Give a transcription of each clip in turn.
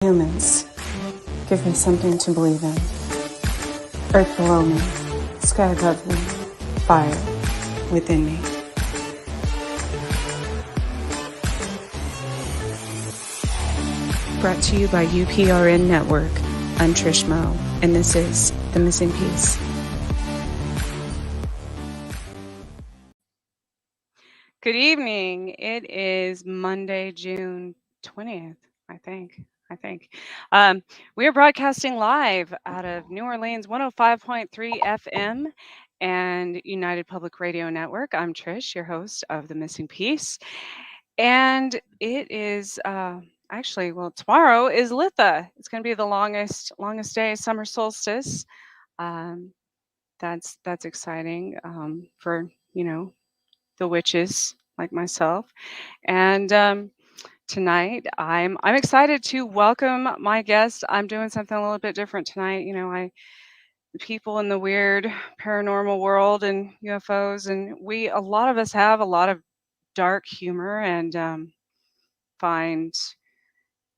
Humans, give me something to believe in. Earth below me, sky above me, fire within me. Brought to you by UPRN Network. I'm Trish Moe, and this is The Missing Piece. Good evening. It is Monday, June 20th, I think. We are broadcasting live out of New Orleans 105.3 FM and United Public Radio Network. I'm Trish, your host of The Missing Piece. And it is tomorrow is Litha. It's going to be the longest day, summer solstice. That's exciting for, the witches like myself. And tonight I'm excited to welcome my guest. I'm doing something a little bit different tonight. The people in the weird paranormal world and UFOs, and a lot of us have a lot of dark humor and find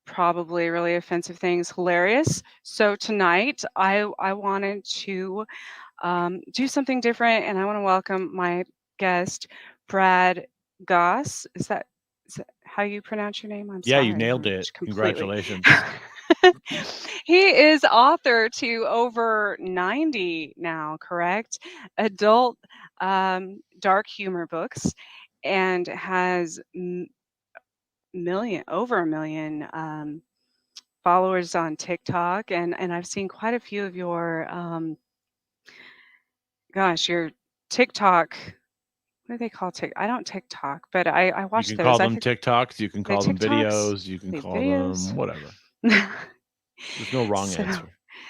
probably really offensive things hilarious. So tonight I wanted to do something different, and I want to welcome my guest, Brad Gosse. Is that how you pronounce your name? I'm Yeah, sorry. you nailed it. Completely. Congratulations. He is author to over 90 now, correct? Adult dark humor books, and has over a million followers on TikTok, and I've seen quite a few of your your TikTok. What do they call TikTok? I don't TikTok, but I watch You those. can call them TikToks. You can call them TikToks? videos. You can call them whatever. There's no wrong answer.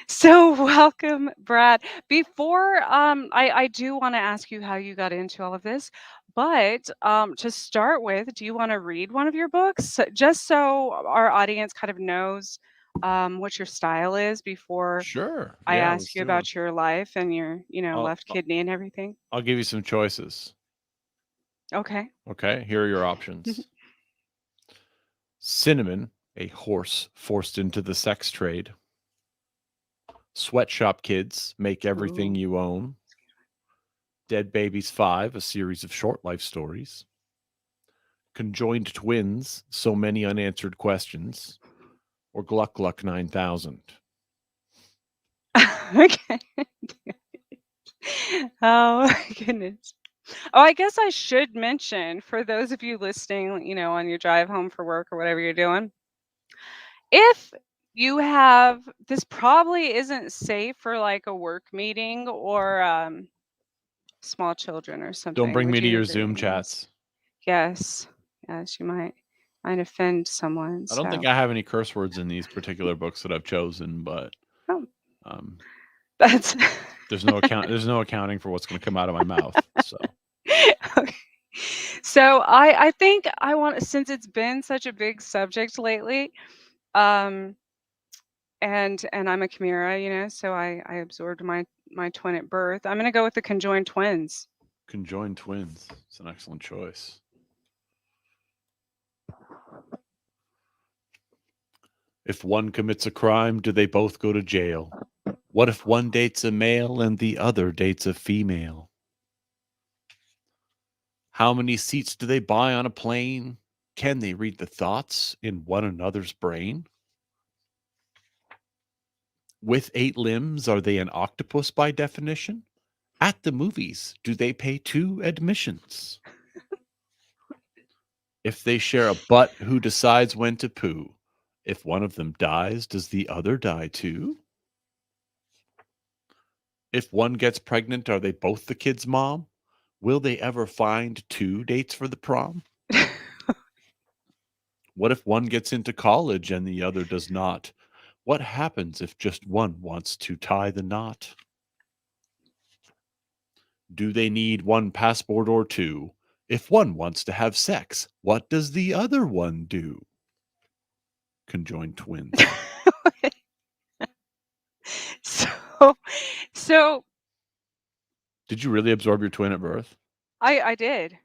So welcome, Brad. Before I do want to ask you how you got into all of this, but to start with, do you want to read one of your books just so our audience kind of knows what your style is before Sure. I Yeah, ask you about your life and your, left kidney and everything? I'll give you some choices. Okay. Okay, here are your options. Cinnamon, a horse forced into the sex trade. Sweatshop Kids, make everything you own. Dead Babies 5, a series of short life stories. Conjoined Twins, so many unanswered questions. Or Gluck Gluck 9000. Okay. Oh my goodness. Oh, I guess I should mention for those of you listening, on your drive home for work or whatever you're doing, if you have, this probably isn't safe for like a work meeting or small children or something. Don't bring me to your Zoom chats. Yes, you might offend someone. I don't think I have any curse words in these particular books that I've chosen, but that's there's no accounting for what's going to come out of my mouth. So okay. So I think I want, since it's been such a big subject lately, and I'm a chimera, so I absorbed my twin at birth. I'm going to go with the conjoined twins. Conjoined twins. It's an excellent choice. If one commits a crime, do they both go to jail? What if one dates a male and the other dates a female? How many seats do they buy on a plane? Can they read the thoughts in one another's brain? With 8 limbs, are they an octopus by definition? At the movies, do they pay 2 admissions? If they share a butt, who decides when to poo? If one of them dies, does the other die too? If one gets pregnant, are they both the kid's mom? Will they ever find 2 dates for the prom? What if one gets into college and the other does not? What happens if just one wants to tie the knot? Do they need 1 passport or 2? If one wants to have sex, what does the other one do? Conjoined twins. So Did you really absorb your twin at birth? I did.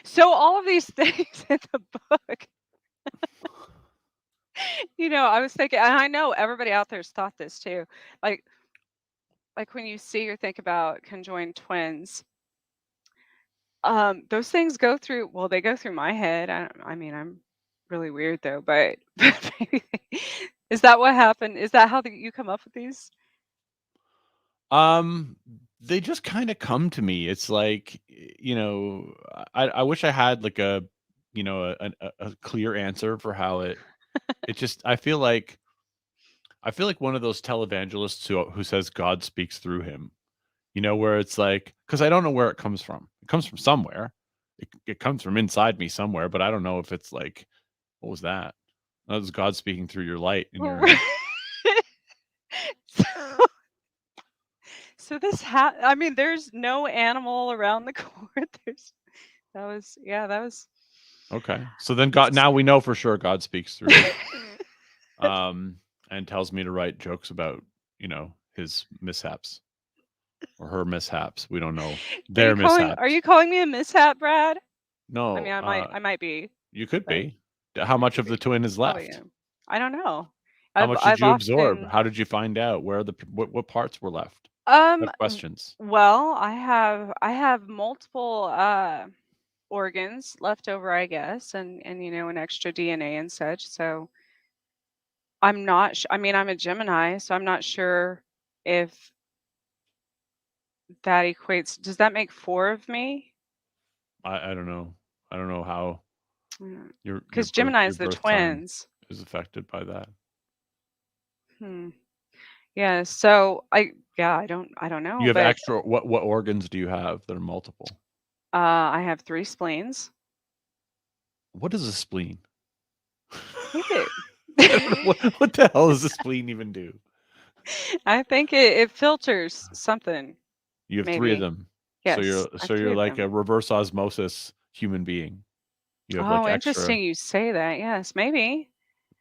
So all of these things in the book. I was thinking, and I know everybody out there's thought this too. Like, like when you see or think about conjoined twins, those things go through. Well, they go through my head. I mean, I'm really weird though, but, maybe is that what happened? Is that how you come up with these? Um, they just kind of come to me. It's like, I wish I had like a, a clear answer for how it just, I feel like one of those televangelists who says God speaks through him, where it's like, because I don't know where it comes from. It comes from somewhere. It comes from inside me somewhere, but I don't know if it's like, what was that? That was God speaking through your light in your. So, so I mean, there's no animal around the court. That was. Okay, so then God. It's Now we know for sure God speaks through me, and tells me to write jokes about his mishaps or her mishaps. We don't know their Are mishaps. you calling me a mishap, Brad? I No, mean, I might be, you could but be. How I much could of the be. twin is Probably left? am. I don't know. How much did I've you absorb? often How did you find out where what parts were left? I um have questions. well, I have multiple organs left over, I guess, and an extra DNA and such. So I'm not I mean, I'm a Gemini, so I'm not sure if that equates. Does that make 4 of me? I don't know. I don't know how Because Gemini your is the birth sign twins. is affected by that. Hmm. Yeah, so I don't You know, have but extra. What organs do you have that are multiple? I have 3 spleens. What is a spleen? It I don't know what the hell does a spleen even do? I think it filters something, You have three of maybe. them, so Yes, I have 3 you're of like them. a reverse osmosis human being. You have like Oh, extra. interesting you say that. Yes, maybe.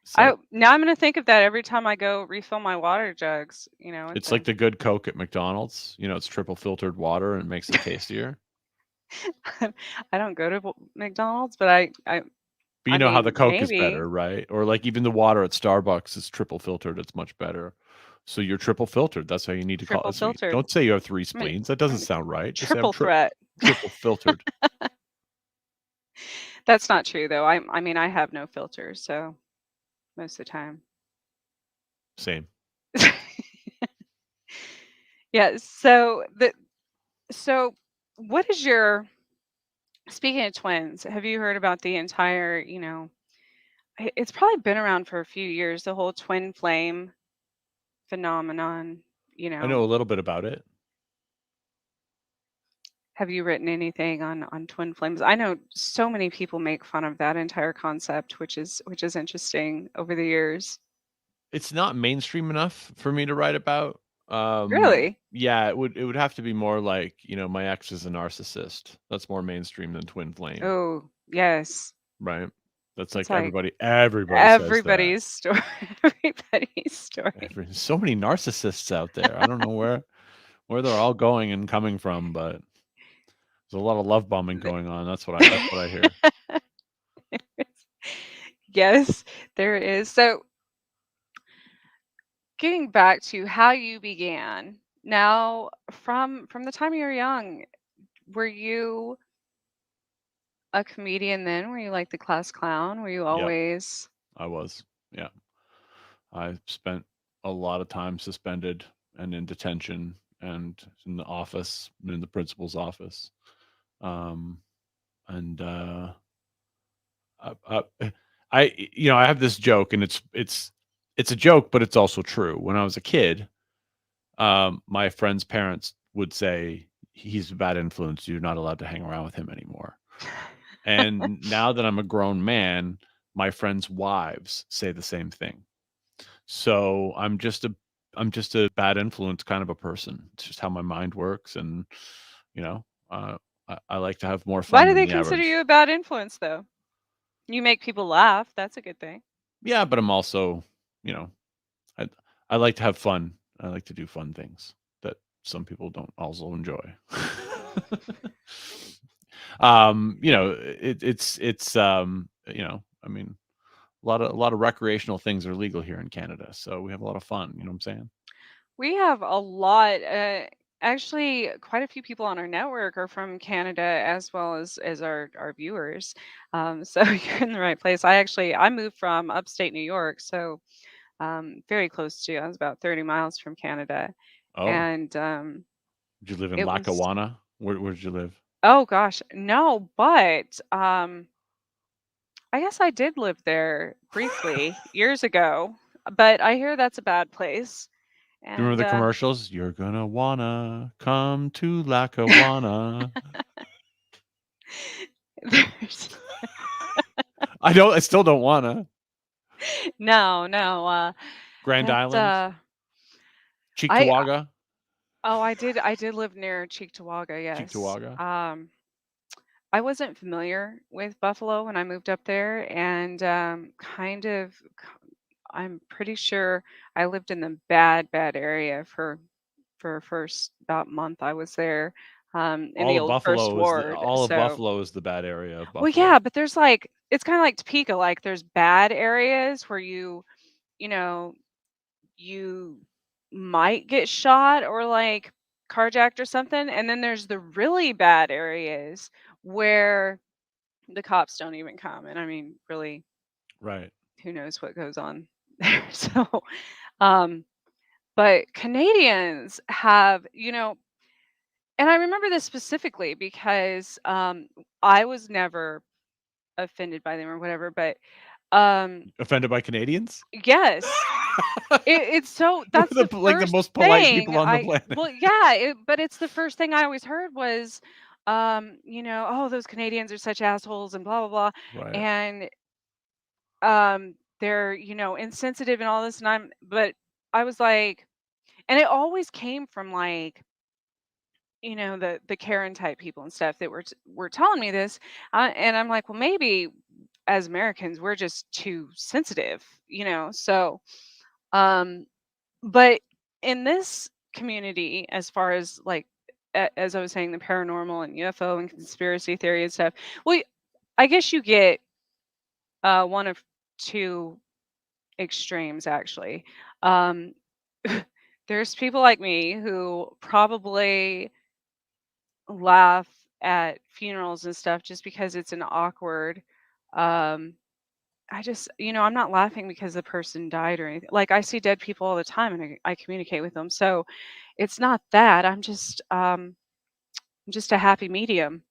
So Now I'm gonna think of that every time I go refill my water jugs, at it's like the the good Coke at McDonald's. It's triple filtered water and it makes it tastier. I don't go to McDonald's, but I But I you know how the mean, Coke is maybe better, right? Or like even the water at Starbucks is triple filtered. It's much better. So you're triple filtered. That's how you need to call triple it. So filtered. don't say you have three I'm a spleens. That doesn't I'm a sound right. Just say I'm triple threat. triple filtered. That's not true though. I mean, I have no filters, so most of the time. Same. Yeah, so what is your speaking of twins, have you heard about the entire, it's probably been around for a few years, the whole twin flame phenomenon, you I know know. a little bit about it. Have you written anything on twin flames? I know so many people make fun of that entire concept, which is interesting over the years. It's not mainstream enough for me to write about. Really? Yeah, it would have to be more like, my ex is a narcissist. That's more mainstream than twin flame, Oh, yes. right? That's It's like like everybody says that. everybody's story. Everybody's story. So many narcissists out there. I don't know where they're all going and coming from, but there's a lot of love bombing going on. That's what I hear. Yes, there is. So, getting back to how you began. Now, from the time you were young, were you a comedian then? Were you like the class clown? Were you Yep, always I was. Yeah. I spent a lot of time suspended and in detention and in the office, in the principal's office. Um, and I, I, I have this joke, and it's a joke, but it's also true. When I was a kid, my friend's parents would say he's a bad influence. You're not allowed to hang around with him anymore. And now that I'm a grown man, my friends' wives say the same thing. So I'm just a bad influence kind of a person. It's just how my mind works, and you know, uh, I like to have more Why fun do than they the consider average. you a bad influence though? You make people laugh. That's a good thing. Yeah, but I'm also, you know, I I like to have fun. I like to do fun things that some people don't also enjoy. It's I mean, a lot of recreational things are legal here in Canada, so we have a lot of fun. You know what I'm saying? We have a lot. Actually, quite a few people on our network are from Canada, as well as our viewers. So you're in the right place. I moved from upstate New York, so very close to. I was about 30 miles from Canada, Oh, and did you live in it was. Lackawanna? Where did you live? Oh gosh, no, but I guess I did live there briefly years ago. But I hear that's a bad place, Do you remember and the commercials? You're gonna wanna come to Lackawanna. there's I still don't wanna. no, no. Grand That Island, I Cheektowaga, oh, I did live near Cheektowaga, yes. Cheektowaga. I wasn't familiar with Buffalo when I moved up there, and I'm pretty sure I lived in the bad area for first about month I was there, in the old first ward. All of So, Buffalo is the bad area of well, Buffalo. yeah, but there's like it's kind of like Topeka. Like there's bad areas where you know, you might get shot or like carjacked or something. And then there's the really bad areas where the cops don't even come. And I mean, really, Right. who knows what goes on there. So, um, but Canadians have, and I remember this specifically because I was never offended by them or whatever, but um, Offended by Canadians? yes, it's so that's the Like the first most polite thing people on the planet. well, yeah, but it's the first thing I always heard was, "Oh, those Canadians are such assholes," and blah, blah, blah, Right. and, they're, insensitive and all this, and but I was like and it always came from, like, the Karen type people and stuff that were telling me this, and I'm like, "Well, maybe as Americans, we're just too sensitive," so, um but in this community, as far as like as I was saying, the paranormal and UFO and conspiracy theory and stuff, well, I guess you get one of two extremes actually. Um, there's people like me who probably laugh at funerals and stuff just because it's an awkward. Um, I just, I'm not laughing because the person died or anything. Like I see dead people all the time and I communicate with them. So it's not that. I'm just a happy medium.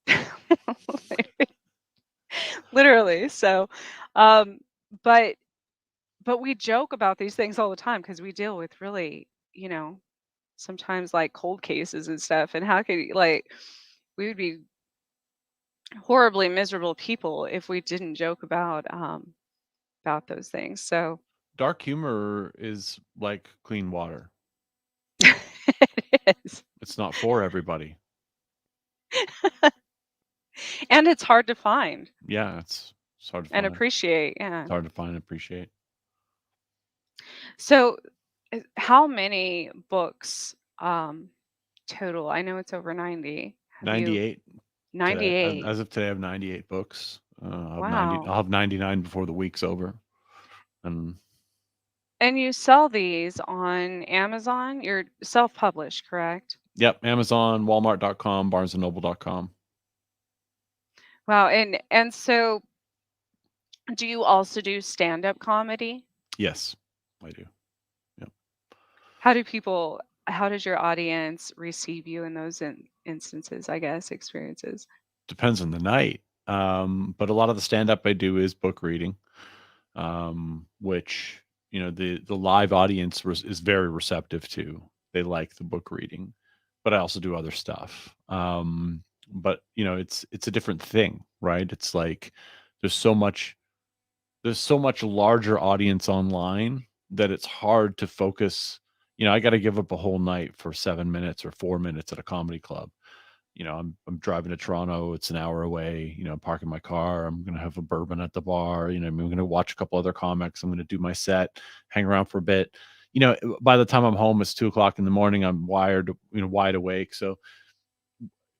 Literally. So um but but we joke about these things all the time because we deal with really, you know, sometimes like cold cases and stuff. And how could like we would be horribly miserable people if we didn't joke about those things. So Dark humor is like clean water. it is. It's not for everybody. And it's hard to find Yeah, it's hard to and find. appreciate. Yeah. It's hard to find and appreciate. So how many books total? I know it's over 90. Have you 98 today. 98? As of today, I have 98 books. I'll have 90. Wow. I'll have 99 before the week's over. And And you sell these on Amazon? You're self-published, correct? yep, Amazon, Walmart.com, BarnesandNoble.com. Wow. And so do you also do stand-up comedy? Yes, I do. Yep. How does your audience receive you in those instances, I guess, experiences? Depends on the night. But a lot of the stand up I do is book reading, which the live audience is very receptive to. They like the book reading, but I also do other stuff. But it's a different thing, right? It's like there's so much there's so much larger audience online that it's hard to focus. I got to give up a whole night for 7 minutes or 4 minutes at a comedy club. I'm driving to Toronto. It's an hour away. I'm parking my car. I'm gonna have a bourbon at the bar. I'm gonna watch a couple other comics. I'm gonna do my set, hang around for a bit. By the time I'm home, it's 2 o'clock in the morning. I'm wired, wide awake. So,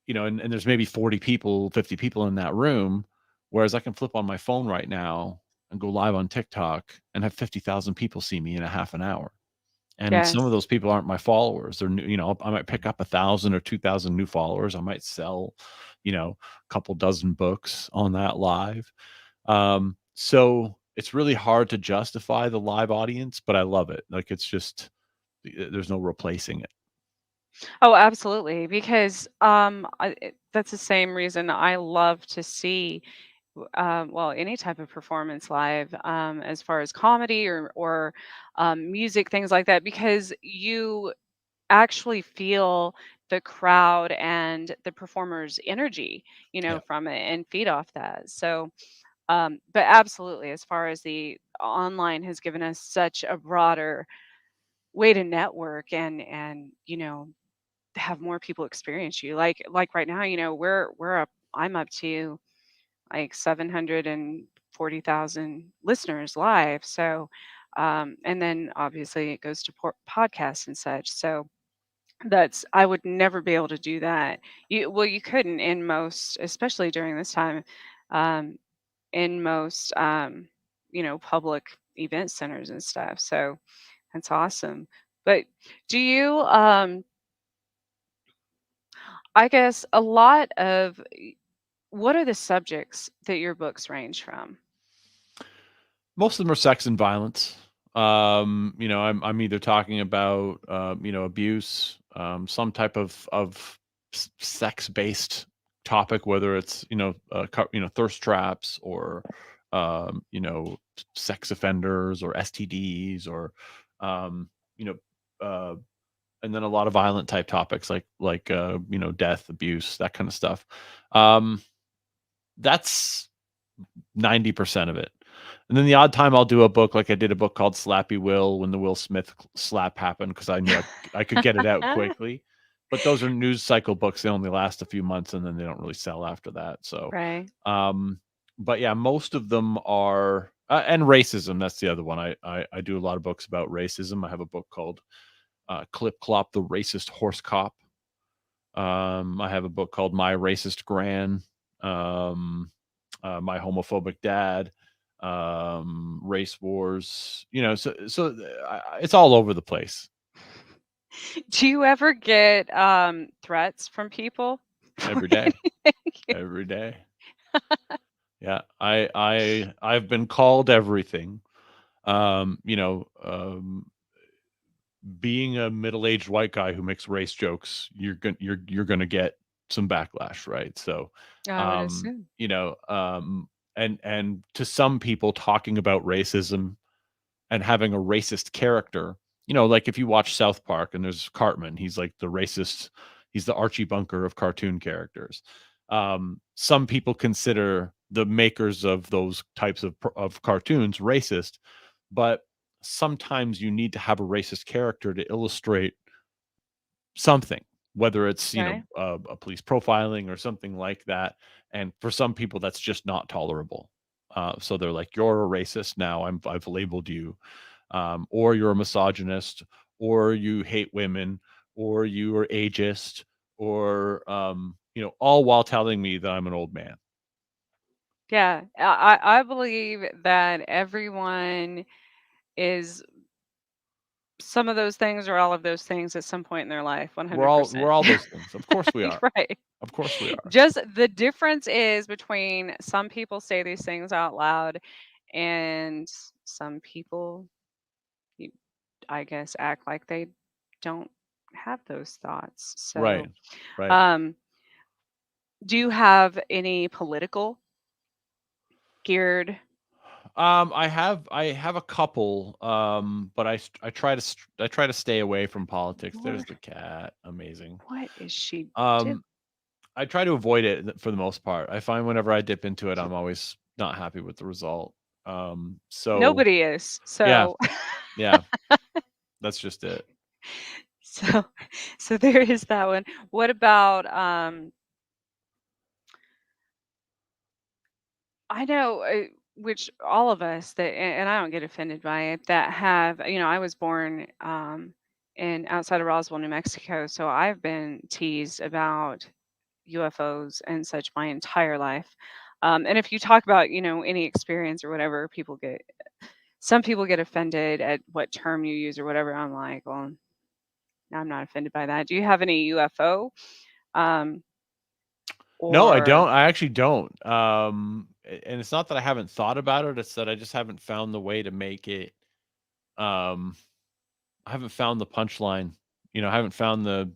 and there's maybe 40 people, 50 people in that room. Whereas I can flip on my phone right now and go live on TikTok and have 50,000 people see me in a half an hour. And some of Yes. those people aren't my followers. They're new, I might pick up 1,000 or 2,000 new followers. I might sell, a couple dozen books on that live. So it's really hard to justify the live audience, but I love it. Like it's just there's no replacing it. Oh, absolutely. Because that's the same reason I love to see, well, any type of performance live, as far as comedy or music, things like that, because you actually feel the crowd and the performer's energy, Yeah. from it and feed off that. So, but absolutely, as far as the online has given us such a broader way to network and have more people experience you. Like right now, we're up. I'm up to like 740,000 listeners live. So, and then obviously it goes to podcasts and such. So that's I would never be able to do that. You couldn't in most, especially during this time, um, in most public event centers and stuff. So that's awesome. But do you I guess a lot of what are the subjects that your books range from? Most of them are sex and violence. I'm either talking about abuse, some type of sex based topic, whether it's thirst traps or sex offenders or STDs or um, you know uh, and then a lot of violent type topics like death, abuse, that kind of stuff. Um, that's 90% of it. And then the odd time I'll do a book, like I did a book called Slappy Will when the Will Smith slap happened because I knew I could get it out quickly. But those are news cycle books. They only last a few months and then they don't really sell after that. So, Right. um, but yeah, most of them are, and racism. That's the other one. I do a lot of books about racism. I have a book called Clip Clop, the Racist Horse Cop. I have a book called My Racist Gran, My Homophobic Dad, Race Wars. It's all over the place Do you ever get threats from people for every day, anything? every day. Yeah, I've been called everything. Being a middle-aged white guy who makes race jokes, you're gonna get some backlash, right? So, I would um, assume. you know, um, and to some people, talking about racism and having a racist character, like if you watch South Park and there's Cartman, he's like the racist, he's the Archie Bunker of cartoon characters. Some people consider the makers of those types of cartoons racist, but sometimes you need to have a racist character to illustrate something, whether it's Okay. a police profiling or something like that. And for some people, that's just not tolerable. So they're like, "You're a racist now. I've labeled you, or you're a misogynist, or you hate women, or you are ageist, or all while telling me that I'm an old man." Yeah. I believe that everyone is some of those things or all of those things at some point in their life, We're all 100%. we're all those things. Of course we are. Right. Of course we are. Just the difference is between some people say these things out loud and some people, you- I guess, act like they don't have those thoughts. Right. So, Right. um, do you have any political geared? I have a couple, but I try to stay away from politics. There's Lord, the cat, amazing. what is she doing? Um, I try to avoid it for the most part. I find whenever I dip into it, I'm always not happy with the result. So Nobody is. yeah, So, yeah, that's just it. so, so there is that one. What about, I know, which all of us that, and I don't get offended by it, that have, I was born in outside of Roswell, New Mexico, so I've been teased about UFOs and such my entire life. And if you talk about, any experience or whatever, some people get offended at what term you use or whatever. I'm like, well, I'm not offended by that. Do you have any UFO? Um, No, I or don't. I actually don't. And it's not that I haven't thought about it. It's that I just haven't found the way to make it. Um, I haven't found the punchline. I haven't found the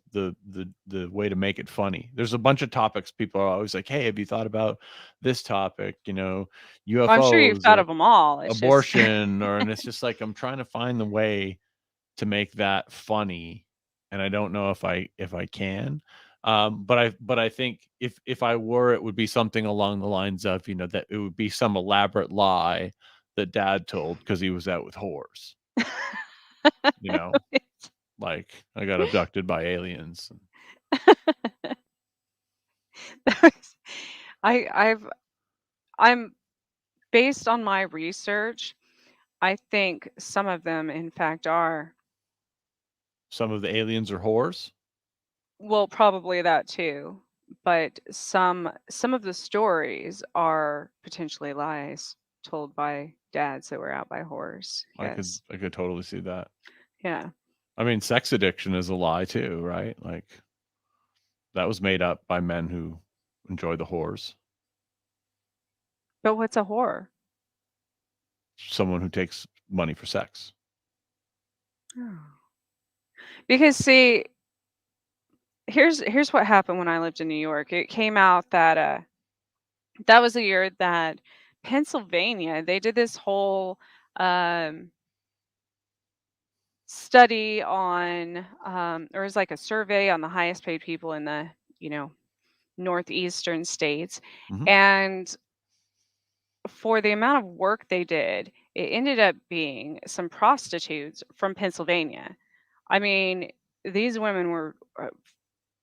way to make it funny. There's a bunch of topics people are always like, "Hey, have you thought about this topic?" I'm sure you've UFOs thought or of them all. It's just abortion, and it's just like I'm trying to find the way to make that funny, and I don't know if I can. But I think if I were, it would be something along the lines of, that it would be some elaborate lie that dad told because he was out with whores. You know, like I got abducted by aliens. I I've I'm based on my research, I think some of them in fact are. Some of the aliens are whores. Well, probably that too, but some of the stories are potentially lies told by dads that were out by horse. I could Yes. I could totally see that. Yeah. I mean, sex addiction is a lie too, right? Like that was made up by men who enjoy the whores. But what's a whore? Someone who takes money for sex. Oh. Because see, here's what happened when I lived in New York. It came out that that was the year that Pennsylvania, they did this whole um study on or it was like a survey on the highest paid people in the, you know, northeastern states. Mhm. And for the amount of work they did, it ended up being some prostitutes from Pennsylvania. I mean, these women were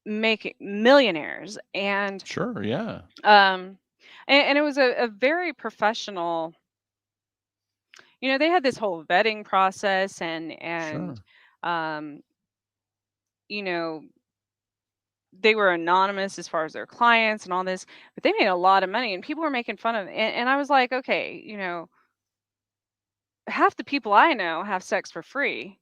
making millionaires, Sure, yeah. um and it was a very professional, they had this whole vetting process, and Sure. um you know they were anonymous as far as their clients and all this, but they made a lot of money and people were making fun of them. And I was like, okay, half the people I know have sex for free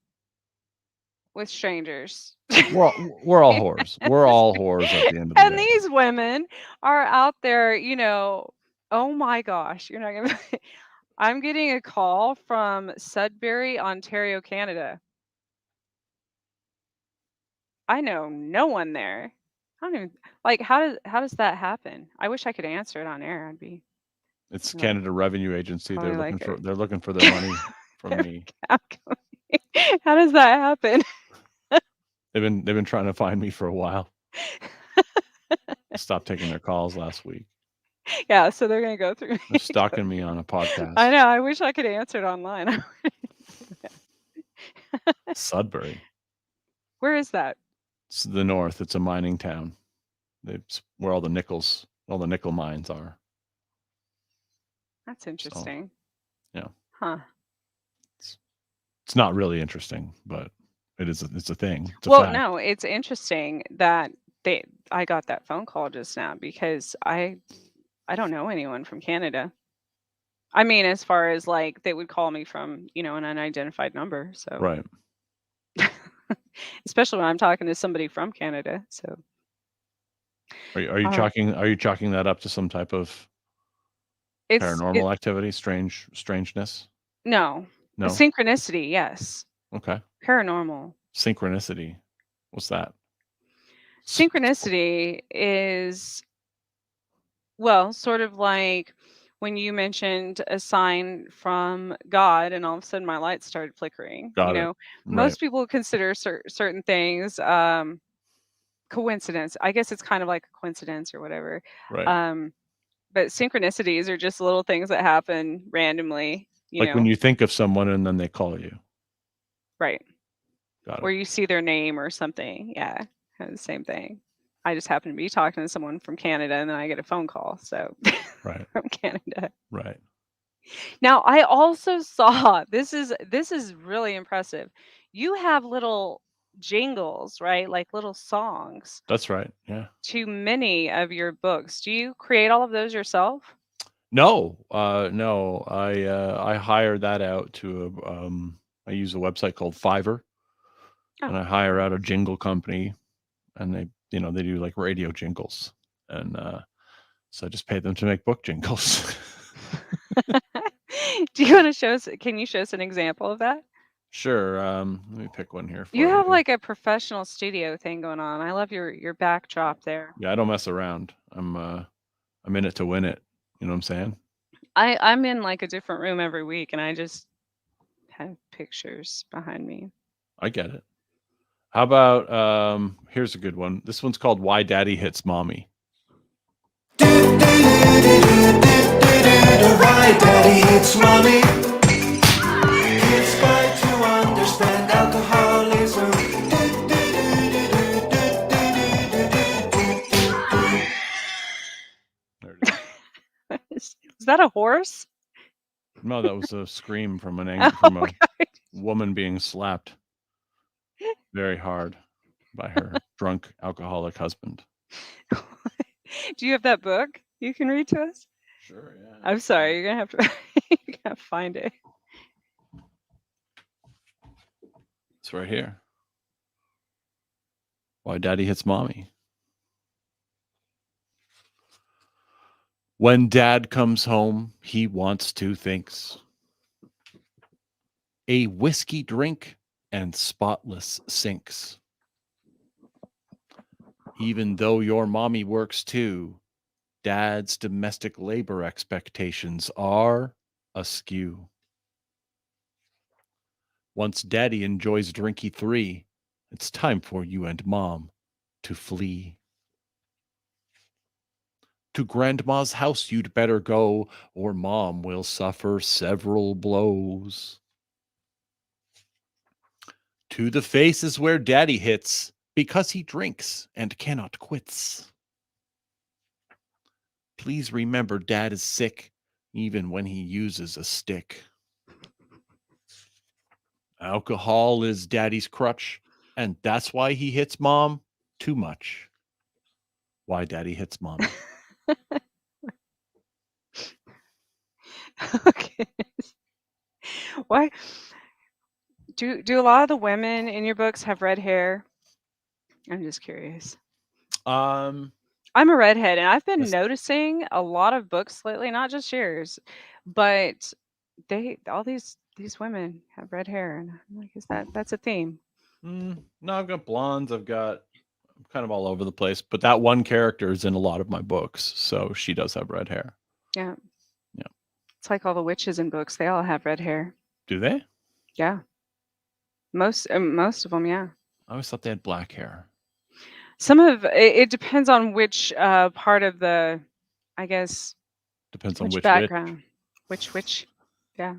with strangers. We're all whores. We're all whores at the end of the And day. these women are out there, oh my gosh, you're not gonna I'm getting a call from Sudbury, Ontario, Canada. I know no one there. I don't even like how does that happen? I wish I could answer it on air. I'd be It's like Canada Revenue Agency. They're probably looking like for a they're looking for their money from me. how does that happen? They've been trying to find me for a while. I stopped taking their calls last week. Yeah, so they're gonna go through They're me. stalking me on a I podcast. know. I wish I could answer it online. Sudbury. Where is that? It's the north. It's a mining town. It's where all the nickel mines are. That's So, interesting. yeah. Huh. It's it's not really interesting, but it's a thing. It's a Well, fact. no, it's interesting that they I got that phone call just now because I don't know anyone from Canada. I mean, as far as like they would call me from, an unidentified number. So, Right. especially when I'm talking to somebody from Canada. So, Are you uh, chalking that up to some type of it paranormal activity, strangeness? no No? synchronicity. Yes, Okay. paranormal. Synchronicity. What's that? Synchronicity is, well, sort of like when you mentioned a sign from God and all of a sudden my light started flickering. Got it. Right. Most people consider certain things coincidence. I guess it's kind of like a coincidence or whatever. Right. Um, but synchronicities are just little things that happen randomly, Like when you think of someone and then they call you. right? Got Or it. you see their name or something. Yeah, kind of the same thing. I just happen to be talking to someone from Canada and then I get a phone call. So Right. from Canada. Right. Now, I also saw this is really impressive. You have little jingles, right? Like little songs That's right. Yeah. to many of your books. Do you create all of those yourself? No. I hire that out to I use a website called Fiverr, Oh. and I hire out a jingle company, and they do like radio jingles, and so I just pay them to make book jingles. Do you want to show us? Can you show us an example of that? Sure. Let me pick one here You for have you. like a professional studio thing going on. I love your backdrop there. Yeah, I don't mess around. I'm in it to win it. You know what I'm saying? I'm in like a different room every week, and I just have pictures behind me. I get it. How about here's a good one. This one's called Why Daddy Hits Mommy. Why daddy hates mommy? Kids got to understand alcoholism. There it is. Is that a horse? No, that was a scream from Oh from a god. woman being slapped very hard by her drunk alcoholic husband. Do you have that book you can read to us? Sure, yeah. I'm sorry, you're gonna have to you're gonna find it. It's right here. Why Daddy Hits Mommy. When Dad comes home, he wants two things: a whiskey drink and spotless sinks. Even though your mommy works too, Dad's domestic labor expectations are askew. Once Daddy enjoys drinky three, it's time for you and Mom to flee. To Grandma's house you'd better go, or Mom will suffer several blows. To the face is where Daddy hits, because he drinks and cannot quits. Please remember Dad is sick, even when he uses a stick. Alcohol is Daddy's crutch, and that's why he hits Mom too much. Why Daddy hits Mommy. Okay. Why do a lot of the women in your books have red hair? I'm just curious. Um, I'm a redhead, and I've been this, noticing a lot of books lately, not just yours, but all these women have red hair, and I'm like, is that's a theme? no, I've got blondes. I'm kind of all over the place, but that one character is in a lot of my books, so she does have red hair. Yeah, Yeah. it's like all the witches in books; they all have red hair. Do they? Yeah, most of them, yeah. I always thought they had black hair. Some of it depends on which part of the, I guess, Depends on which which witch. background, which, yeah.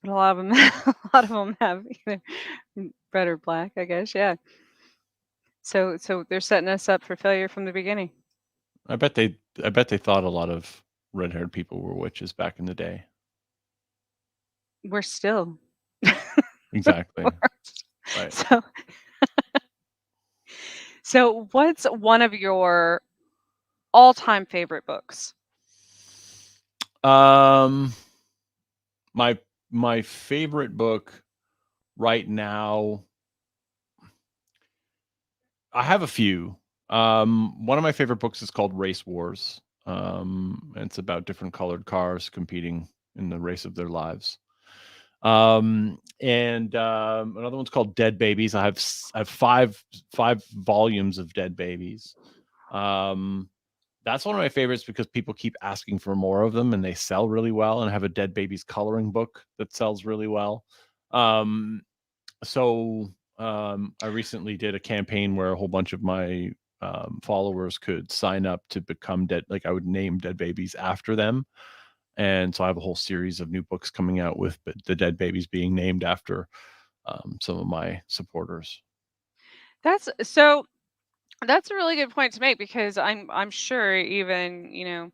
But a lot of them, a lot of them have either red or black, I guess. Yeah. So they're setting us up for failure from the beginning. I bet they thought a lot of red-haired people were witches back in the day. We're still. Exactly. Right. So so what's one of your all-time favorite books? Um, my my favorite book right now, I have a few. One of my favorite books is called Race Wars. And it's about different colored cars competing in the race of their lives. And another one's called Dead Babies. I have five volumes of Dead Babies. Um, that's one of my favorites because people keep asking for more of them, and they sell really well. And I have a Dead Babies coloring book that sells really well. Um, so I recently did a campaign where a whole bunch of my followers could sign up to become dead. Like I would name Dead Babies after them, and so I have a whole series of new books coming out with the Dead Babies being named after some of my supporters. That's so that's a really good point to make because I'm sure even,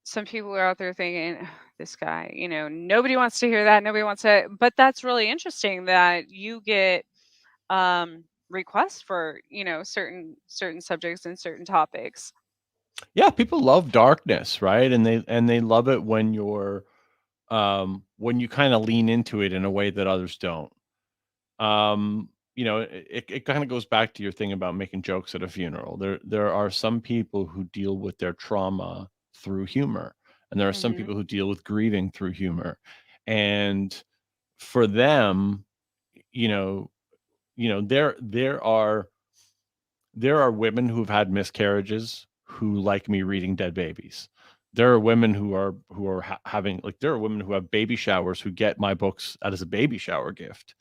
some people are out there thinking, "Ugh, this guy, nobody wants to hear that. Nobody wants to," but that's really interesting that you get requests for, certain subjects and certain topics. Yeah, people love darkness, right? And they love it when you kind of lean into it in a way that others don't. It kind of goes back to your thing about making jokes at a funeral. There are some people who deal with their trauma through humor, and there are some Mhm. people who deal with grieving through humor. And for them, you know, there are women who've had miscarriages who like me reading dead babies. There are women who are having, like, there are women who have baby showers who get my books as a baby shower gift.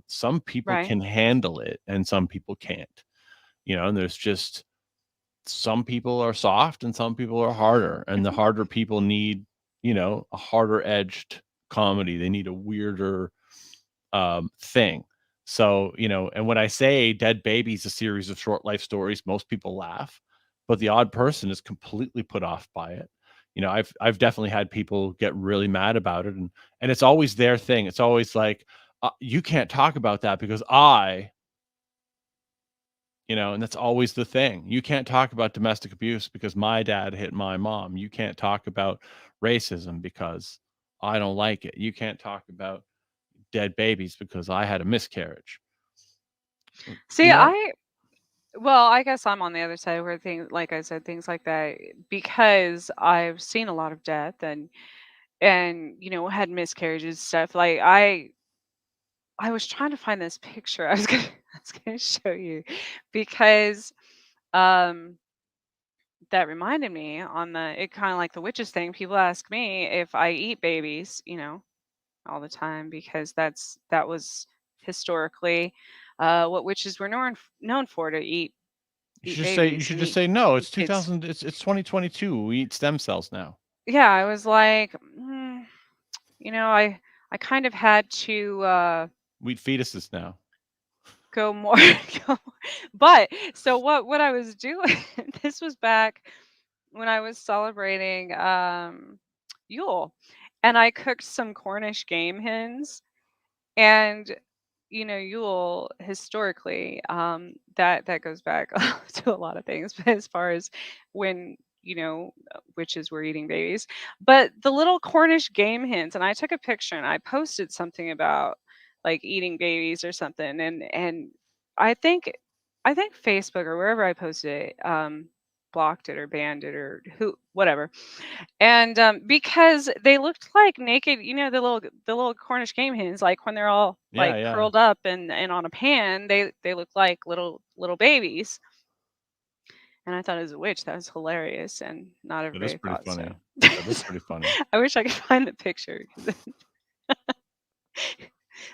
Some people Right. can handle it and some people can't. And there's just some people are soft and some people are harder, and the harder people need, a harder edged comedy. They need a weirder thing. So, and when I say Dead Babies, a series of short life stories, most people laugh, but the odd person is completely put off by it. I've definitely had people get really mad about it, and it's always their thing. It's always like, you can't talk about that because and that's always the thing. You can't talk about domestic abuse because my dad hit my mom. You can't talk about racism because I don't like it. You can't talk about dead babies because I had a miscarriage. See, You know, well, I guess I'm on the other side where things, like I said, things like that, because I've seen a lot of death and had miscarriages stuff. Like I was trying to find this picture. I was gonna show you because um that reminded me on it kind of like the witches thing. People ask me if I eat babies, all the time because that was historically what witches were known for, to eat you babies should and just eat say no. eat It's kids. 2000. It's 2022. We eat stem cells now. Yeah, I was like, I kind of had to We eat fetuses now. go more, go, but so what I was doing, this was back when I was celebrating Yule, and I cooked some Cornish game hens. And Yule historically, that goes back to a lot of things, but as far as when witches were eating babies, but the little Cornish game hens, and I took a picture and I posted something about like eating babies or something, and I think I think Facebook or wherever I posted it, blocked it or banned it or who whatever. And because they looked like naked, the little Cornish game hens, like when they're all Yeah, like yeah. curled up and on a pan, they look like little babies. And I thought as a witch that was hilarious, and not That is everybody pretty thought so. funny. That is pretty funny. I wish I could find the picture,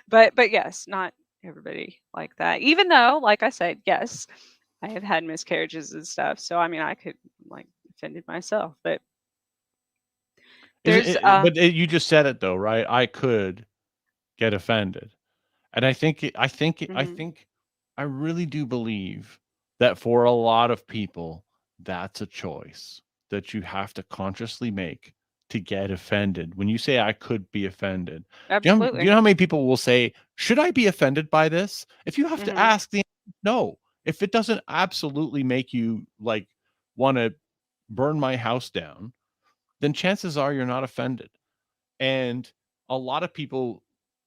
but yes, not everybody like that. Even though, like I said, yes, I have had miscarriages and stuff. So I mean, I could like offended myself, but Is there's you just said it though, right? I could get offended. And mhm, I really do believe that for a lot of people, that's a choice that you have to consciously make to get offended. When you say I could be offended, do you absolutely. know how many people will say, should I be offended by this? If you have to Hmm. ask the no, if it doesn't absolutely make you like want to burn my house down, then chances are you're not offended. And a lot of people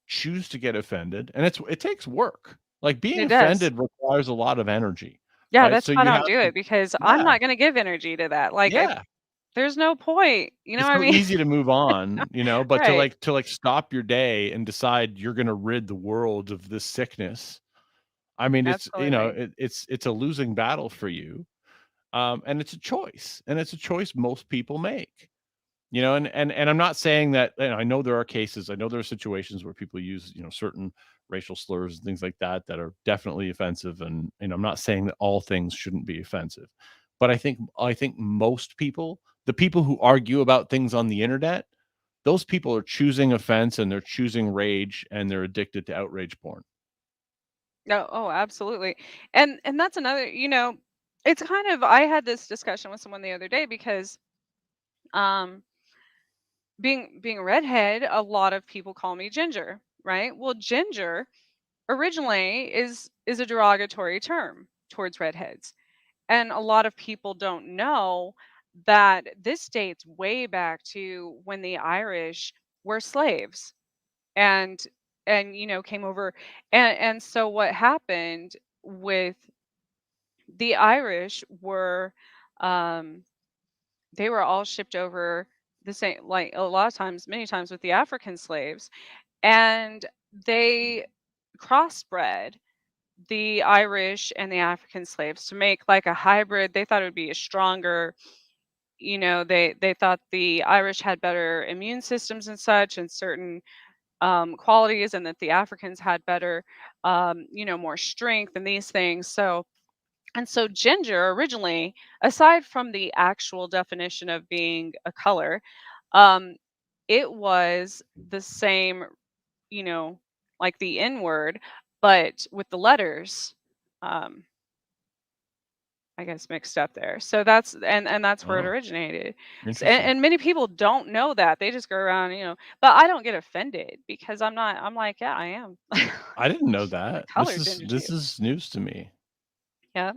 choose to get offended, and it takes work. Like, being It does. offended requires a lot of energy, Yeah, right? that's So why I you don't have do to, it because I'm yeah, not gonna give energy to that. Like, yeah. there's no point. You know It's what I so mean? easy to move on, but to Right. like stop your day and decide you're gonna rid the world of this sickness. I mean, Absolutely. it's a losing battle for you. And it's a choice, and it's a choice most people make. And I'm not saying that, I know there are cases, I know there are situations where people use, certain racial slurs and things like that that are definitely offensive, and I'm not saying that all things shouldn't be offensive. But I think most people, the people who argue about things on the internet, those people are choosing offense and they're choosing rage and they're addicted to outrage porn. No, oh, absolutely. And that's another, it's kind of, I had this discussion with someone the other day because um being a redhead, a lot of people call me ginger, right? Well, ginger originally is a derogatory term towards redheads. and a lot of people don't know that this dates way back to when the Irish were slaves, and came over. And so what happened with the Irish were, um they were all shipped over the same, like a lot of times, many times, with the African slaves, and they crossbred the Irish and the African slaves to make like a hybrid. They thought it would be a stronger, they thought the Irish had better immune systems and such, and certain qualities, and that the Africans had better, more strength and these things. So ginger originally, aside from the actual definition of being a color, um, it was the same, you know, like the N word, but with the letters, um, I guess, mixed up there. So that's where it Oh, originated. interesting. And many people don't know that. They just go around, but I don't get offended because I'm not. I'm like, yeah, I am. I didn't know A that. color ginger This too. is news to me. Yeah.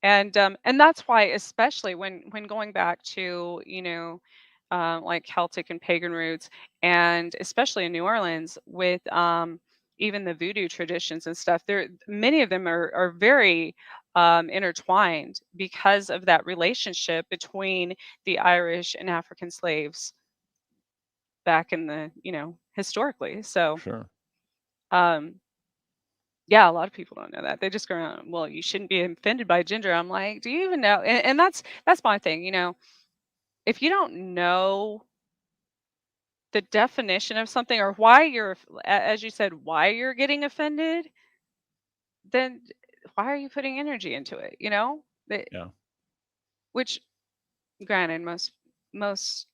And that's why, especially when going back to, like Celtic and pagan roots, and especially in New Orleans with, even the voodoo traditions and stuff, there many of them are very, intertwined because of that relationship between the Irish and African slaves back in the, historically. So, Sure. um yeah, a lot of people don't know that. They just go around, well, you shouldn't be offended by ginger. I'm like, do you even know? And that's my thing, if you don't know the definition of something, or why as you said, why you're getting offended, then why are you putting energy into it? Yeah. Which, granted, most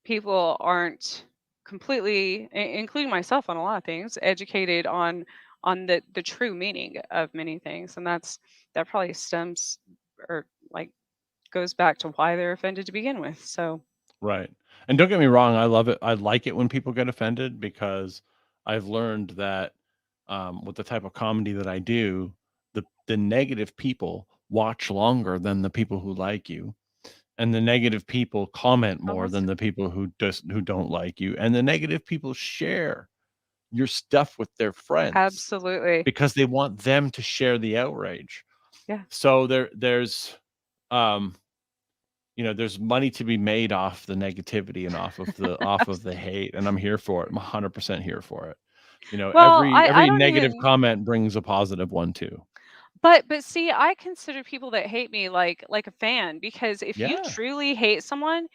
people aren't completely, including myself on a lot of things, educated on the true meaning of many things, and that probably stems, or like goes back to why they're offended to begin with. So Right. And don't get me wrong, I love it. I like it when people get offended because I've learned that with the type of comedy that I do, the negative people watch longer than the people who like you. And the negative people comment more almost than the people who don't like you. And the negative people share your stuff with their friends absolutely, because they want them to share the outrage. yeah. So there's um there's money to be made off the negativity and off of the hate, and I'm here for it. I'm 100% here for it. Well, I Every don't negative even. comment brings a positive one too. But see, I consider people that hate me like a fan, because if you Yeah. truly hate someone,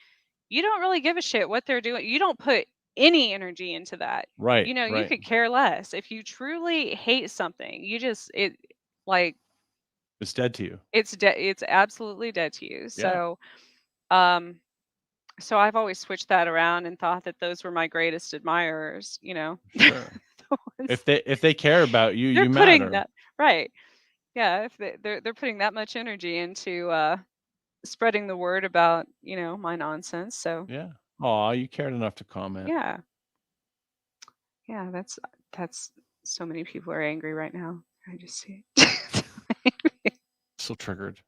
you don't really give a shit what they're doing. You don't put any energy into that. Right, You right. could care less. If you truly hate something, you just it like It's dead to you. it's absolutely dead to you. Yeah, Um so I've always switched that around and thought that those were my greatest admirers, sure. The ones, If they care about you, they're you putting matter. that right. Yeah, if they're putting that much energy into spreading the word about, my nonsense. So, Yeah. Aw, you cared enough to comment. yeah. Yeah, that's so many people are angry right now. I just see it. So triggered.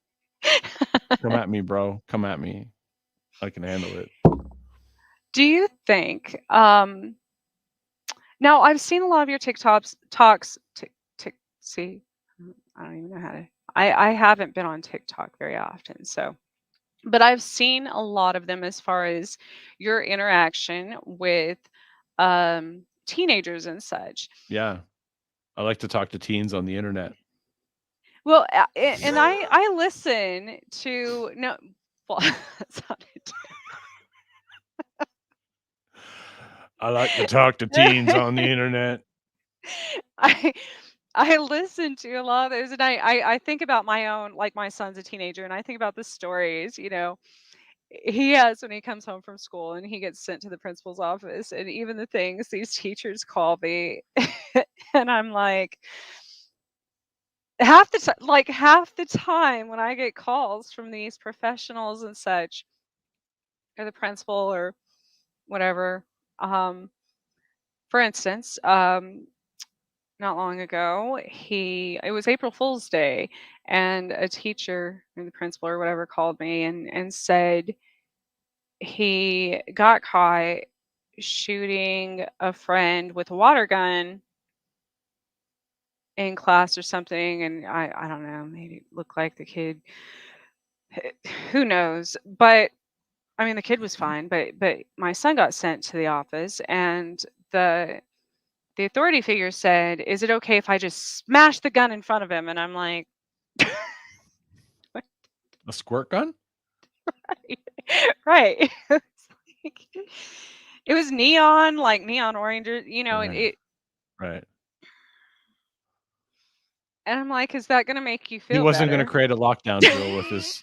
Come at me, bro. Come at me. I can handle it. Do you think, now I've seen a lot of your TikToks talks tick see, I don't even know how to, I haven't been on TikTok very often. So, but I've seen a lot of them as far as your interaction with teenagers and such. Yeah. I like to talk to teens on the internet. Well, and I listen to, no, well, that sounded I like to talk to teens on the internet. I I listen to a lot of those, and I think about my own, like my son's a teenager, and I think about the stories, he has when he comes home from school and he gets sent to the principal's office, and even the things these teachers call me, and I'm like, half the time when I get calls from these professionals and such, or the principal or whatever, um, for instance, not long ago. It was April Fool's Day, and a teacher or the principal or whatever called me and said he got caught shooting a friend with a water gun in class or something, and I don't know, maybe it looked like the kid, who knows, but I mean the kid was fine, but my son got sent to the office, and the authority figure said, "Is it okay if I just smash the gun in front of him?" And I'm like, A squirt gun? right. It's like, it was neon, like neon orange, Right. Right. and I'm like, "Is that gonna make you He feel wasn't going to better?" create a lockdown drill with his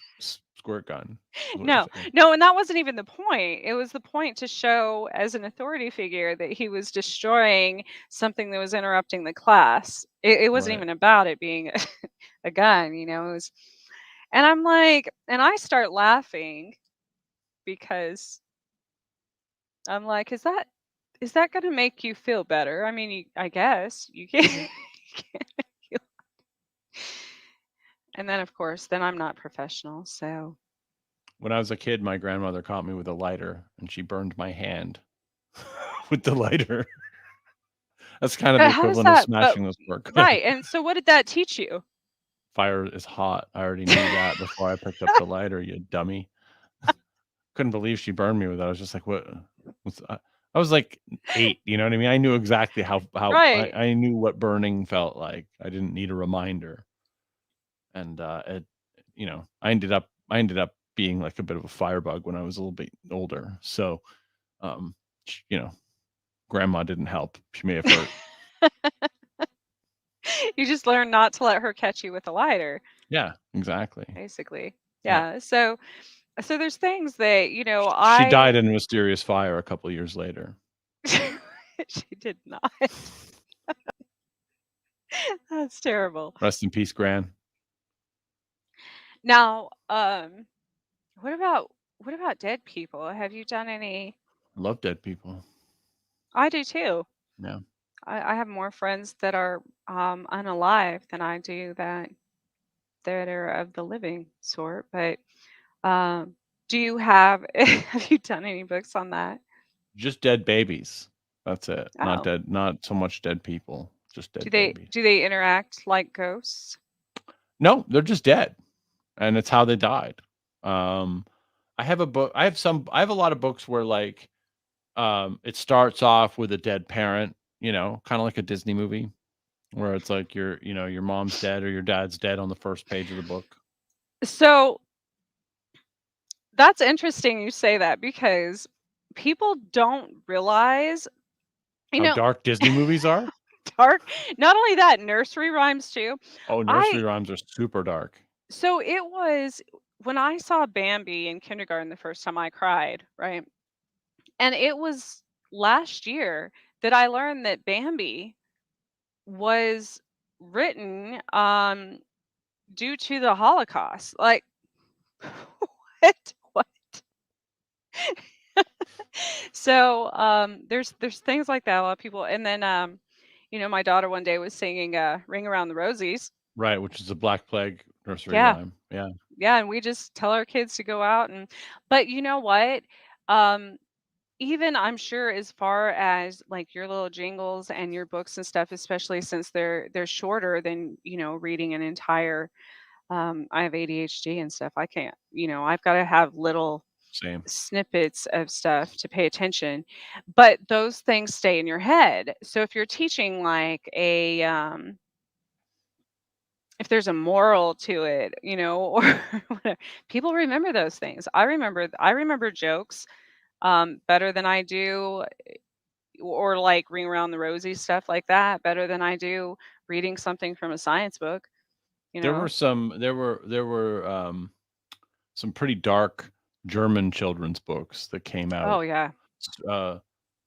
squirt gun, is what you're No, saying. no, and that wasn't even the point. It was the point to show as an authority figure that he was destroying something that was interrupting the class. It wasn't Right. even about it being a gun, It was, and I'm like, and I start laughing because I'm like, is that gonna make you feel better? I mean, I guess you can. You can't feel- and then, of course, then I'm not professional, so. When I was a kid, my grandmother caught me with a lighter and she burned my hand with the lighter. That's kind of the But how does equivalent of that? But smashing the squirt gun. right, and so what did that teach you? Fire is hot. I already knew that before I picked up the lighter, you dummy. Couldn't believe she burned me with that. I was just like, what? I was like 8, you know what I mean? I knew exactly how Right. I knew what burning felt like. I didn't need a reminder. And I ended up being like a bit of a firebug when I was a little bit older. So, um, you know, grandma didn't help. She may have hurt. You just learn not to let her catch you with a lighter, Yeah, exactly. basically. Yeah. Yeah. So there's things that, She I died in a mysterious fire a couple years later. she did not. That's terrible. Rest in peace, Gran. Now, what about dead people? Have you done any? I love dead people. I do too. Yeah. I have more friends that are unalive than I do that are of the living sort. But um, do you have have you done any books on that? Just dead babies. That's it. Oh, Not so much dead people. Just do dead they babies. do they interact like ghosts? No, they're just dead. And it's how they died. Um I have a book I have a lot of books where like it starts off with a dead parent, kind of like a Disney movie where it's like your mom's dead or your dad's dead on the first page of the book. So that's interesting you say that because people don't realize, you How know, dark Disney movies are? dark. Not only that, nursery rhymes too. Oh, I nursery rhymes are super dark. So it was when I saw Bambi in kindergarten the first time I cried, right? And it was last year that I learned that Bambi was written due to the Holocaust. Like what? What? So there's things like that. A lot of people, and then my daughter one day was singing Ring Around the Rosies. Right, which is a Black Plague nursery Yeah. rhyme. Yeah. Yeah, and we just tell our kids to go out, but you know what? Um Even I'm sure as far as like your little jingles and your books and stuff, especially since they're shorter than, reading an entire I have ADHD and stuff. I can't, I've got to have little Same. snippets of stuff to pay attention. But those things stay in your head. So if you're teaching like if there's a moral to it, or whatever, people remember those things. I remember jokes better than I do, or like Ring Around the Rosie stuff like that, better than I do reading something from a science book, you There were know? some there were some pretty dark German children's books that came Oh out. yeah. Uh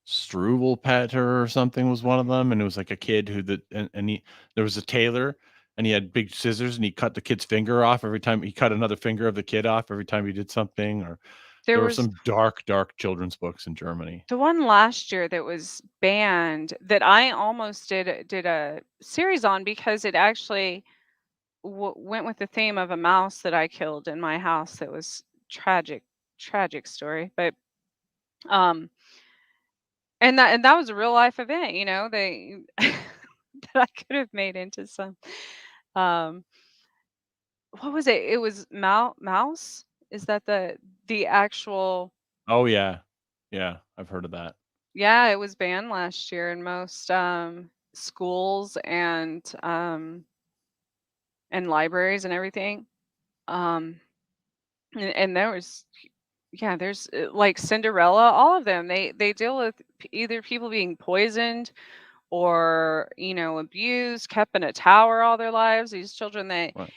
Struwelpeter or something was one of them, and it was like a kid and he there was a tailor and he had big scissors and he cut the kid's finger off every time he cut another finger of the kid off every time he did something, or There There were was some dark, dark children's books in Germany. the one last year that was banned that I almost did a series on because it actually went with the theme of a mouse that I killed in my house. That was tragic, tragic story. But um, and that was a real life event. They that I could have made into some. Um, what was it? It was mouse. Is that the actual? Oh yeah, yeah, I've heard of that. Yeah, it was banned last year in most schools and libraries and everything. Um, and there was yeah, there's like Cinderella, all of them. They deal with either people being poisoned or abused, kept in a tower all their lives. These children they What?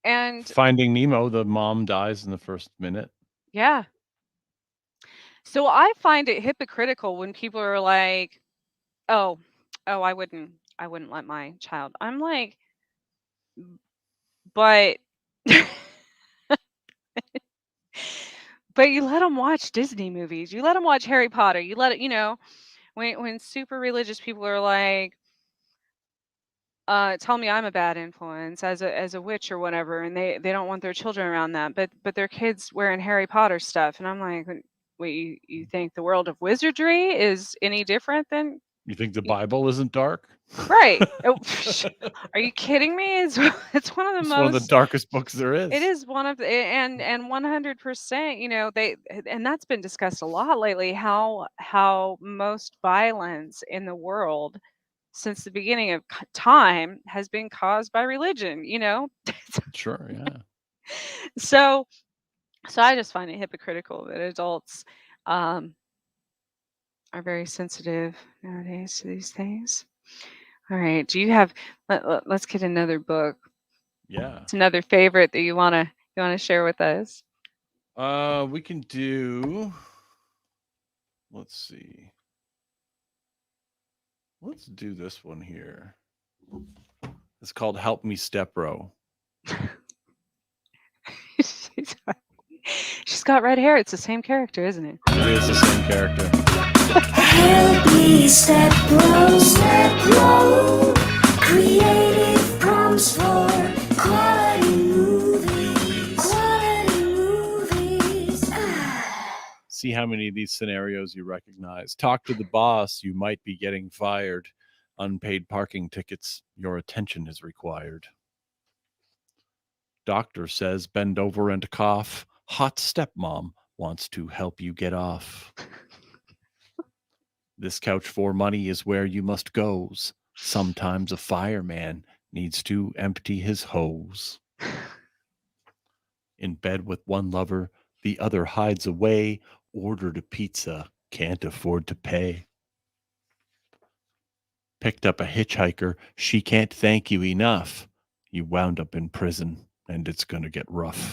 and Finding Nemo, the mom dies in the first minute. yeah. So I find it hypocritical when people are like, "Oh, oh, I wouldn't let my child." I'm like, but but you let them watch Disney movies. You let them watch Harry Potter. You let it, when super religious people are like, tell me I'm a bad influence as a witch or whatever, and they don't want their children around that, but their kids wearing Harry Potter stuff, and I'm like, wait, you think the world of wizardry is any different than You think the y- Bible isn't dark? right? Oh, are you kidding me? It's one of the It's one of the most. darkest books there It is. is one of the and 100%, they and that's been discussed a lot lately, how most violence in the world since the beginning of time has been caused by religion. Sure, yeah. So so I just find it hypocritical that adults um are very sensitive nowadays to these things. All right, do you have let's get another book. Yeah. It's another favorite that you want to share with us. We can do. Let's see. Let's do this one here. It's called "Help Me, Stepbro." she's, she's got red hair. It's the same character, isn't it? It is the same character. Help me, step bro, step bro. Creative prompts for quality movies. Quality movies. See how many of these scenarios you recognize. Talk to the boss. You might be getting fired. Unpaid parking tickets. Your attention is required. Doctor says bend over and cough. Hot stepmom wants to help you get off. This couch for money is where you must goes. Sometimes a fireman needs to empty his hose. In bed with one lover, the other hides away. Ordered a pizza, can't afford to pay. Picked up a hitchhiker, she can't thank you enough. You wound up in prison, and it's gonna get rough.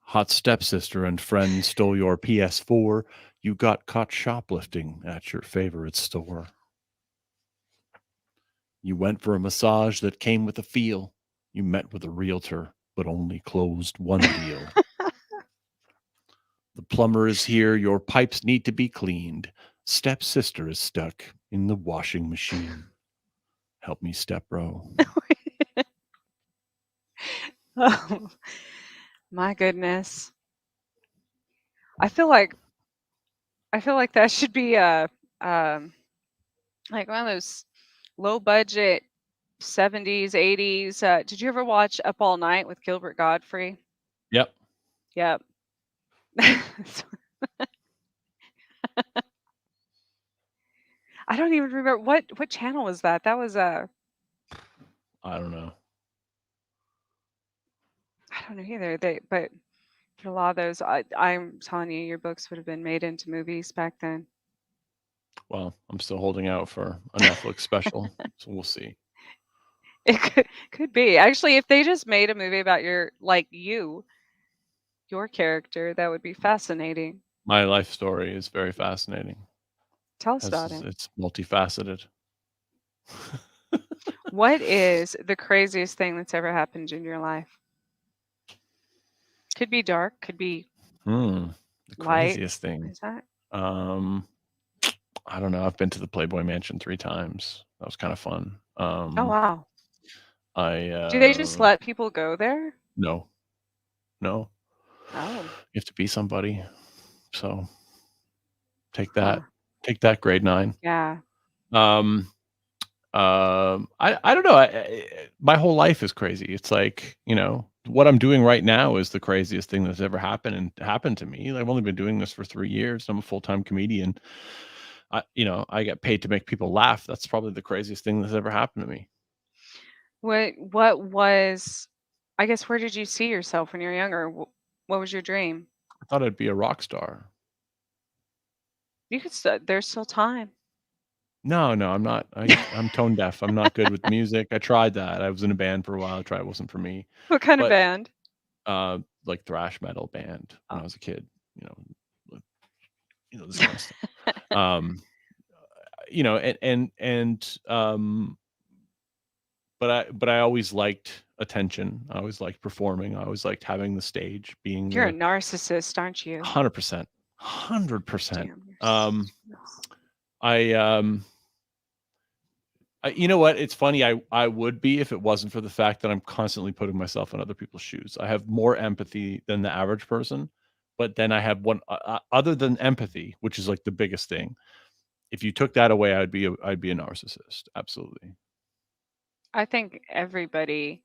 Hot stepsister and friend stole your PS4. You got caught shoplifting at your favorite store. You went for a massage that came with a feel. You met with a realtor, but only closed one deal. The plumber is here. Your pipes need to be cleaned. Stepsister is stuck in the washing machine. Help me, stepbro. Oh my goodness. I feel like that should be um like one of those low budget 70s, 80s. Did you ever watch Up All Night with Gilbert Godfrey? Yep. Yep. I don't even remember what channel was that. That was I don't know. I don't know either. But for a lot of those, I'm telling you, your books would have been made into movies back then. Well, I'm still holding out for a Netflix special, so we'll see. It could be. Actually, if they just made a movie about your character, that would be fascinating. My life story is very fascinating. Tell us about it. It's multifaceted. What is the craziest thing that's ever happened in your life? Could be dark, could be The Light? craziest thing. Is that? Um, I don't know. I've been to the Playboy Mansion 3 times. That was kind of fun. Oh, wow. I Do they just let people go there? no, no. Oh, You have to be somebody. So take that. huh. Take that, grade 9. Yeah. Um, I don't know. My whole life is crazy. It's like, what I'm doing right now is the craziest thing that's ever happened to me. I've only been doing this for 3 years. I'm a full-time comedian. I get paid to make people laugh. That's probably the craziest thing that's ever happened to me. What was I guess where did you see yourself when you were younger? What was your dream? I thought I'd be a rock star. You could still there's still time. No, no, I'm not. I'm tone deaf. I'm not good with music. I tried that. I was in a band for a while. I tried. It wasn't for me. What kind of But band? like thrash metal band when Oh. I was a kid. You know, like, this kind of stuff. Um, and but I always liked attention. I always liked performing. I always liked having the stage, being You're a the narcissist, aren't you? 100%, 100%. Damn, you're s I you know what? It's funny. I would be if it wasn't for the fact that I'm constantly putting myself in other people's shoes. I have more empathy than the average person, but then I have one other than empathy, which is like the biggest thing. If you took that away, I'd be a narcissist. Absolutely. I think everybody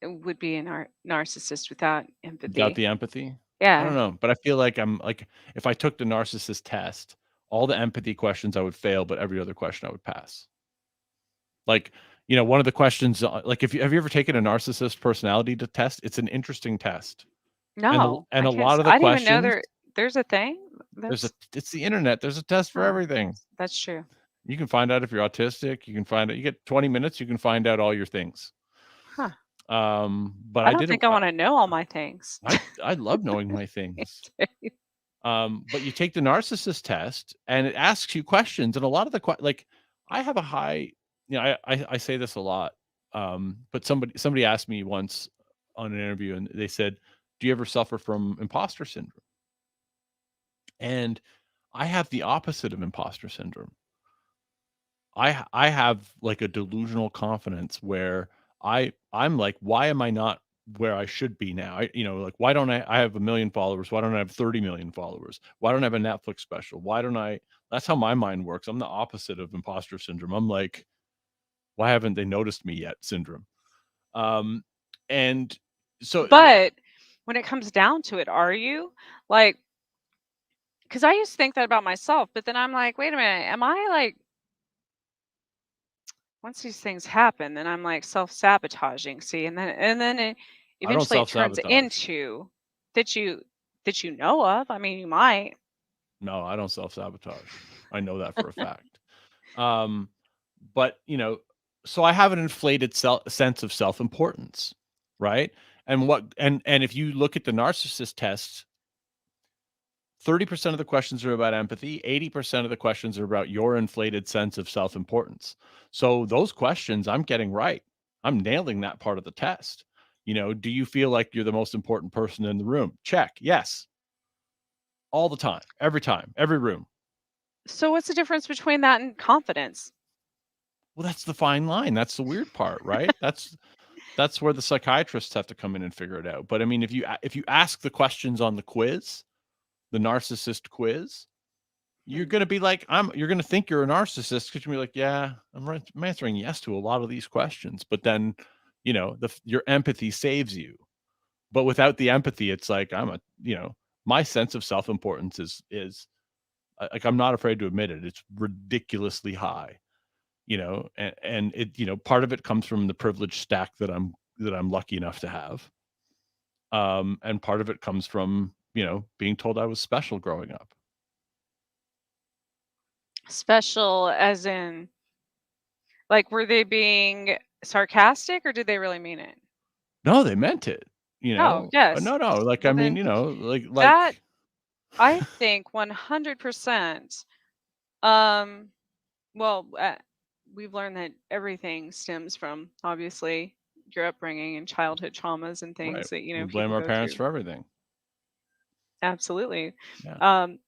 would be a narcissist without Without empathy. the empathy, I don't Yeah. know, but I feel like I'm like if I took the narcissist test, all the empathy questions I would fail, but every other question I would pass. Like, one of the questions, like if you have you ever taken a narcissist personality test? It's an interesting test, No, and I a can't lot s of the I didn't even know questions, there's a thing? there's a That's it's the internet. There's a test for oh, everything. that's true. You can find out if you're autistic. You can find out. You get 20 minutes. You can find out all your things. Huh. But I I don't did it. think I wanna know all my things. I love knowing my Me things. too. But you take the narcissist test and it asks you questions, and a lot of like I have a high, I say this a lot. But somebody asked me once on an interview, and they said, "Do you ever suffer from imposter syndrome?" And I have the opposite of imposter syndrome. I have like a delusional confidence where I'm like, why am I not where I should be now? Like why don't I have 1 million followers? Why don't I have 30 million followers? Why don't I have a Netflix special? Why don't I That's how my mind works. I'm the opposite of imposter syndrome. I'm like, why haven't they noticed me yet syndrome? Um and so But when it comes down to it, are you? Like, because I used to think that about myself, but then I'm like, "Wait a minute, am I, like" once these things happen, then I'm, like, self-sabotaging, see, and then it I don't eventually it turns self-sabotage. into that you know of. I mean, you might. No, I don't self-sabotage. I know that for a fact. Um, but so I have an inflated sense of self-importance, right? And if you look at the narcissist test, 30% of the questions are about empathy, 80% of the questions are about your inflated sense of self-importance. So those questions I'm getting right. I'm nailing that part of the test. Do you feel like you're the most important person in the room? Check. Yes. All the time, every room. So what's the difference between that and confidence? Well, that's the fine line. That's the weird part, right? That's where the psychiatrists have to come in and figure it out. But I mean, if you ask the questions on the quiz, the narcissist quiz, you're Hmm. gonna be like, you're gonna think you're a narcissist because you're gonna be like, yeah, I'm answering yes to a lot of these questions. But then, your empathy saves you. But without the empathy, it's like my sense of self importance is like I'm not afraid to admit it. It's ridiculously high. And it part of it comes from the privilege stack that I'm lucky enough to have, and part of it comes from being told I was special growing up. Special as in, like, were they being sarcastic or did they really mean it? No, they meant it. Oh, yes. No, like I Well, mean, then that like I think 100%. Um, well, we've learned that everything stems from obviously your upbringing and childhood traumas and right. things that We blame people our go parents through. for everything. absolutely. Yeah, Um,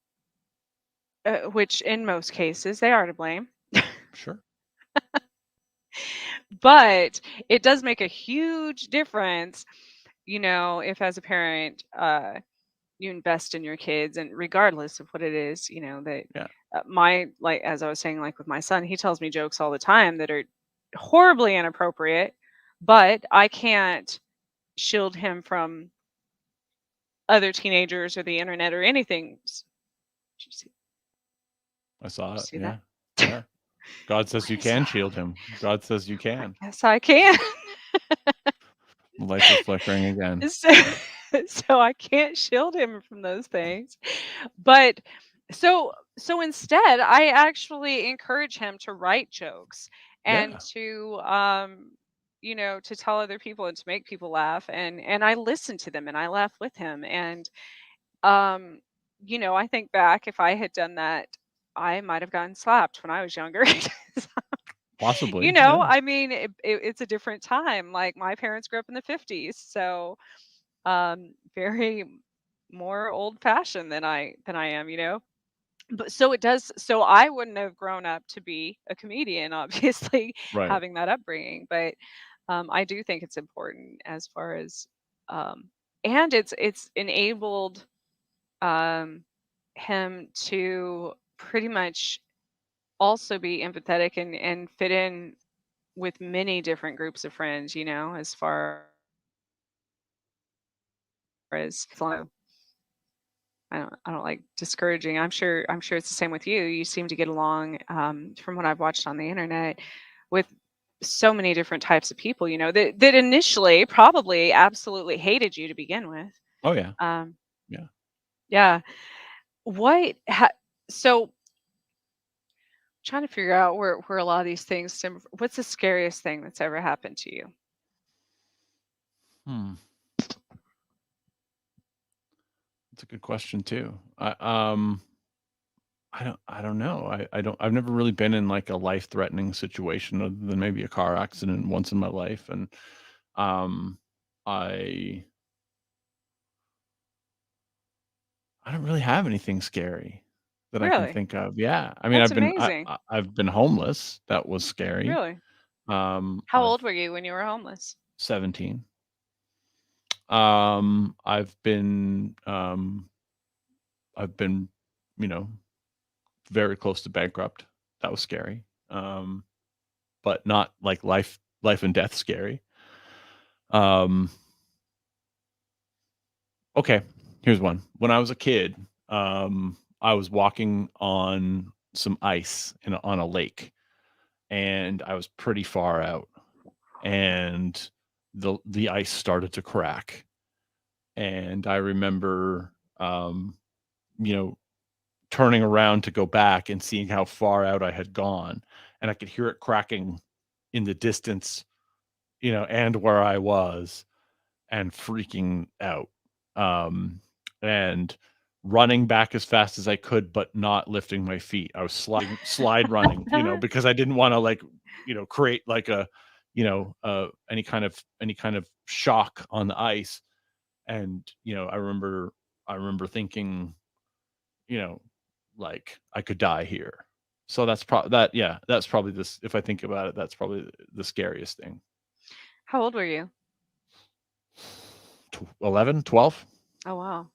which in most cases they are to blame. sure. But it does make a huge difference, if as a parent, you invest in your kids, and regardless of what it is, that Yeah, like as I was saying, like with my son, he tells me jokes all the time that are horribly inappropriate, but I can't shield him from other teenagers or the internet or anything. Did you see, I saw it. see that? Yeah, yeah. God says What you is can that? shield him. God says you I can. guess I can. The lights are flickering again. So, so I can't shield him from those things. But so instead, I actually encourage him to write jokes and Yeah, to tell other people and to make people laugh, and I listen to them and I laugh with him, and um I think back, if I had done that, I might have gotten slapped when I was younger. possibly. Yeah, I mean, it's a different time. Like, my parents grew up in the 50s, so very more old fashioned than I am, but so it does, so I wouldn't have grown up to be a comedian, obviously, right. having that upbringing. But I do think it's important, as far as um and it's enabled um him to pretty much also be empathetic and fit in with many different groups of friends, as far as I don't like discouraging. I'm sure it's the same with you. You seem to get along, from what I've watched on the internet, with so many different types of people, that initially probably absolutely hated you to begin with. Oh yeah, Um, yeah. yeah. So trying to figure out where a lot of these things stem. What's the scariest thing that's ever happened to you? Hmm. That's a good question too. I don't know. I've never really been in like a life-threatening situation other than maybe a car accident once in my life. And um I I don't really have anything scary that I can Really? think of. Yeah. I mean, That's I've been amazing. I've been homeless. That was scary. Really? How I've old were you when you were homeless? 17. I've been, you know, very close to bankrupt. That was scary. But not like life and death scary. Um, okay, here's one. When I was a kid, I was walking on some ice on a lake, and I was pretty far out, and the ice started to crack, and I remember, you know, turning around to go back and seeing how far out I had gone, and I could hear it cracking in the distance, and where I was, and freaking out. Um, and running back as fast as I could, but not lifting my feet. I was slide running, because I didn't want to like, create like a, any kind of shock on the ice. And, I remember thinking, you know, like I could die here. So that's probably this. If I think about it, that's probably the scariest thing. How old were you? 11, 12. Oh, wow.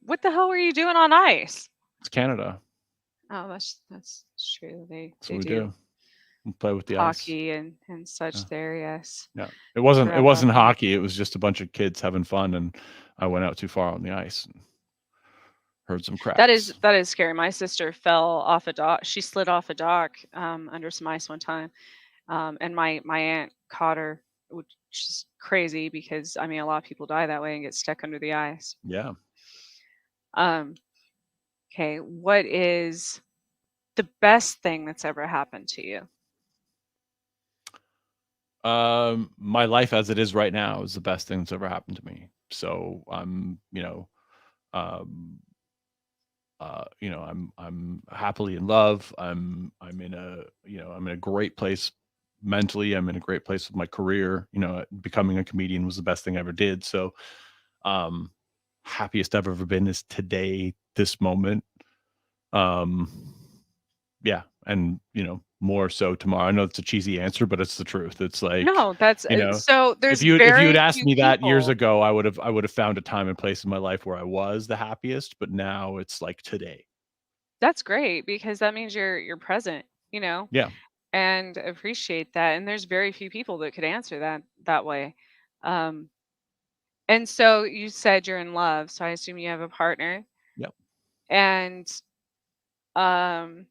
What the hell were you doing on ice? It's Canada. Oh, that's true. They That's what they we do do. We play with the ice. hockey and Yeah. such there, yes. Yeah. It Forgot about wasn't that. hockey. It was just a bunch of kids having fun, and I went out too far on the ice and heard some That is cracks. that is scary. My sister fell off a dock. She slid off a dock under some ice one time. And my aunt caught her, which is crazy because I mean a lot of people die that way and get stuck under the ice. Yeah. Um, okay, what is the best thing that's ever happened to you? My life as it is right now is the best thing that's ever happened to me. So um, I'm happily in love. I'm in a great place mentally. I'm in a great place with my career. Becoming a comedian was the best thing I ever did. So, um, happiest I've ever been is today, this moment. Um, yeah, and more so tomorrow. I know it's a cheesy answer, but it's the truth. It's like, No, that's so if there's you had very asked few me that years people. ago, I would have found a time and place in my life where I was the happiest, but now it's like today. That's great because that means you're present, Yeah. and appreciate that. And there's very few people that could answer that way. Um, and so you said you're in love, so I assume you have a partner. Yep. And um,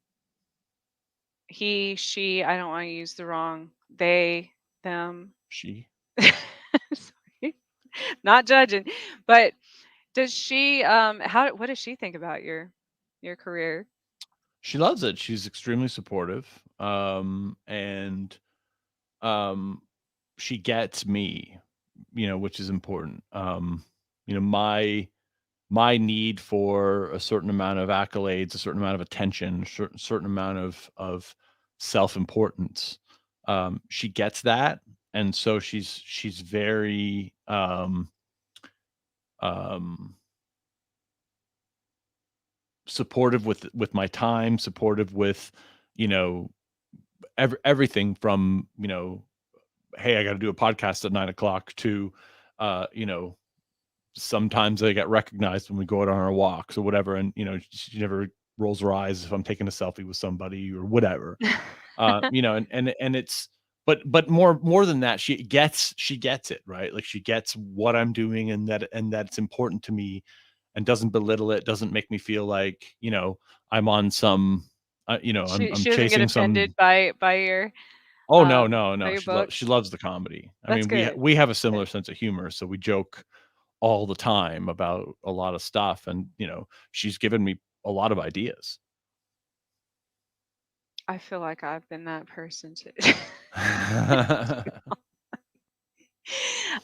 he, she, I don't want to use the wrong they, them. She Sorry, not judging, but does she? How? What does she think about your career? she loves it. She's extremely supportive. And um she gets me, which is important. My need for a certain amount of accolades, a certain amount of attention, certain amount of self-importance. She gets that, and so she's very um supportive with my time, supportive with, you know, everything from, hey, I got to do a podcast at 9 o'clock to, you know, sometimes I get recognized when we go out on our walks or whatever. And, she never rolls her eyes if I'm taking a selfie with somebody or whatever. And it's, but more than that, she gets it, right? Like she gets what I'm doing, and that it's important to me, and doesn't belittle it, doesn't make me feel like, I'm on some, I'm She doesn't get chasing offended some. by your Oh, no, no, by no. your She books. loves the comedy. I That's mean, we good. we have a That's similar good. sense of humor, so we joke all the time about a lot of stuff, and she's given me a lot of ideas. I feel like I've been that person too.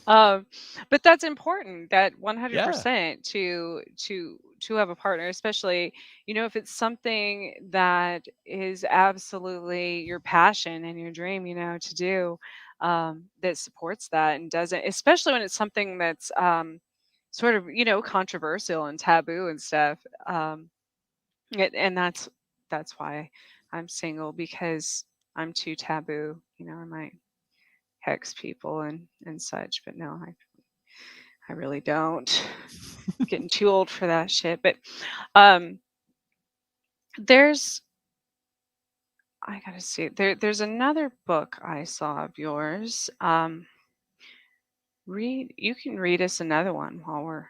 um, but that's important. That Yeah. 100% to have a partner, especially if it's something that is absolutely your passion and your dream, to do, that supports that and doesn't, especially when it's something that's sort of controversial and taboo and stuff. And that's why I'm single, because I'm too taboo. I might hex people and such, but no, I really don't. Getting too old for that shit. But um there's I gotta see. There's another book I saw of yours. You can read us another one while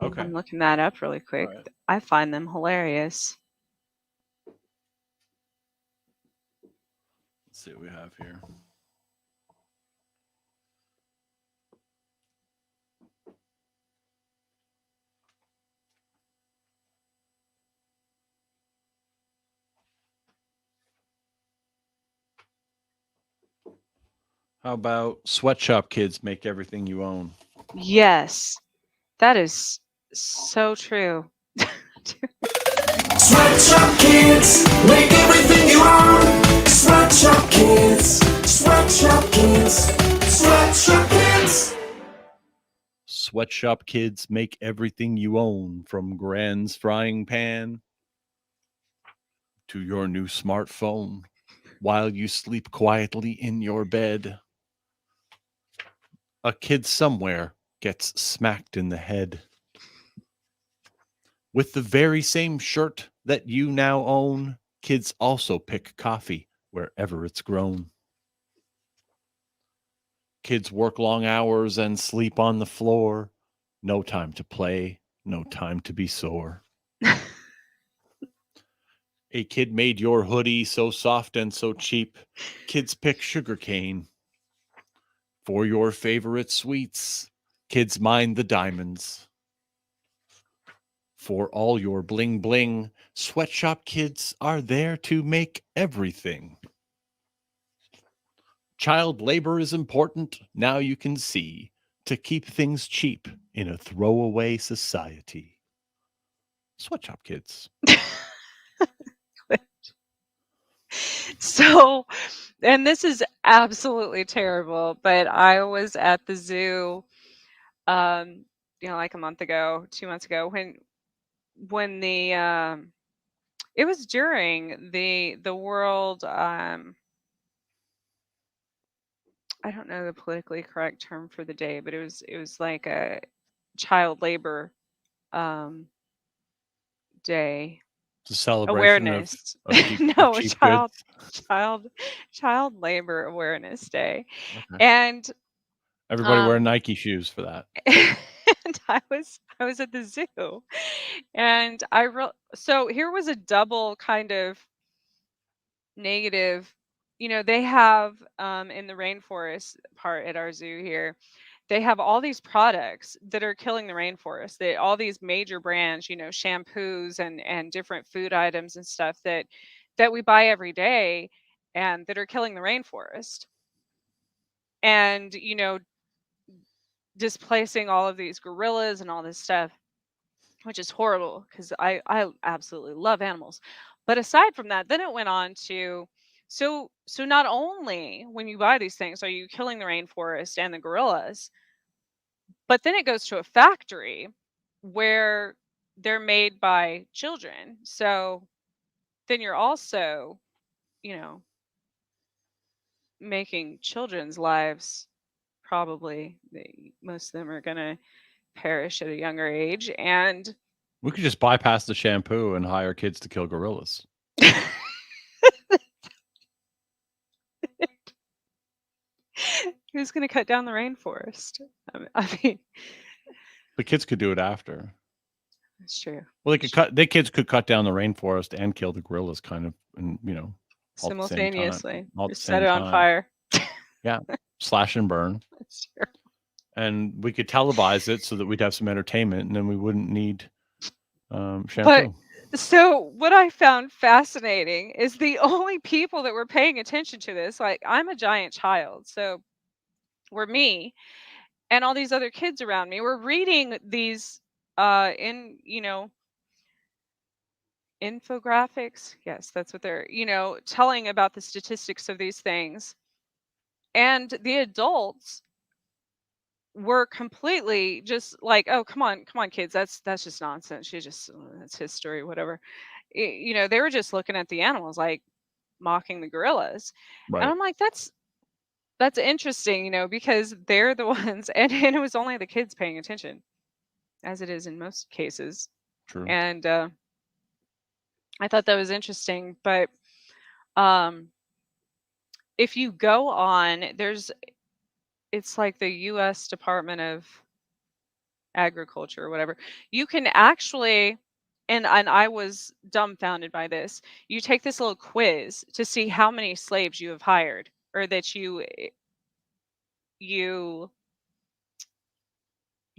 Okay. I'm looking that up really All quick. right. I find them hilarious. Let's see what we have here. How about Sweatshop Kids Make Everything You Own? Yes, that is so true. Sweatshop kids, make everything you own. Sweatshop kids, sweatshop kids, sweatshop kids. Sweatshop Kids Make Everything You Own, from Gran's frying pan to your new smartphone, while you sleep quietly in your bed. A kid somewhere gets smacked in the head with the very same shirt that you now own. Kids also pick coffee wherever it's grown. Kids work long hours and sleep on the floor. No time to play, no time to be sore. A kid made your hoodie so soft and so cheap. Kids pick sugarcane for your favorite sweets. Kids mine the diamonds for all your bling bling. Sweatshop kids are there to make everything. Child labor is important, now you can see, to keep things cheap in a throwaway society. Sweatshop kids. So, and this is absolutely terrible, but I was at the zoo, um, like a month ago, 2 months ago, when the it was during the world, I don't know the politically correct term for the day, but it was like a child labor um day It's a celebration awareness. of cheap No, cheap goods. child child labor awareness day. Okay. And Everybody wear um Nike shoes for that. and I was at the zoo, and so here was a double kind of negative. They have, in the rainforest part at our zoo here, they have all these products that are killing the rainforest. All these major brands, shampoos and different food items and stuff that we buy every day and that are killing the rainforest. And, displacing all of these gorillas and all this stuff, which is horrible because I absolutely love animals. But aside from that, then it went on to, so not only when you buy these things are you killing the rainforest and the gorillas, but then it goes to a factory where they're made by children. So then you're also, you know, making children's lives, probably most of them are going to perish at a younger age. And We could just bypass the shampoo and hire kids to kill gorillas. who's going to cut down the rainforest? I mean, The kids could do it after. that's true. Well, the kids could cut down the rainforest and kill the gorillas, kind of, and all at the same time. Simultaneously, All at the just set same it on time. fire. Yeah, slash and burn, That's true. and we could televise it so that we'd have some entertainment, and then we wouldn't need But shampoo. so what I found fascinating is the only people that were paying attention to this, like I'm a giant child, so were me and all these other kids around me were reading these in infographics. Yes, that's what they're, telling about the statistics of these things. And the adults were completely just like, "Oh, come on, kids, that's just nonsense. She just that's history, whatever." They were just looking at the animals, like mocking the gorillas, and Right. I'm like, that's interesting, because they're the ones, and it was only the kids paying attention, as it is in most cases, True. and I thought that was interesting. But um, if you go on, it's like the U.S. Department of Agriculture or whatever. You can actually, and I was dumbfounded by this. You take this little quiz to see how many slaves you have hired, or that you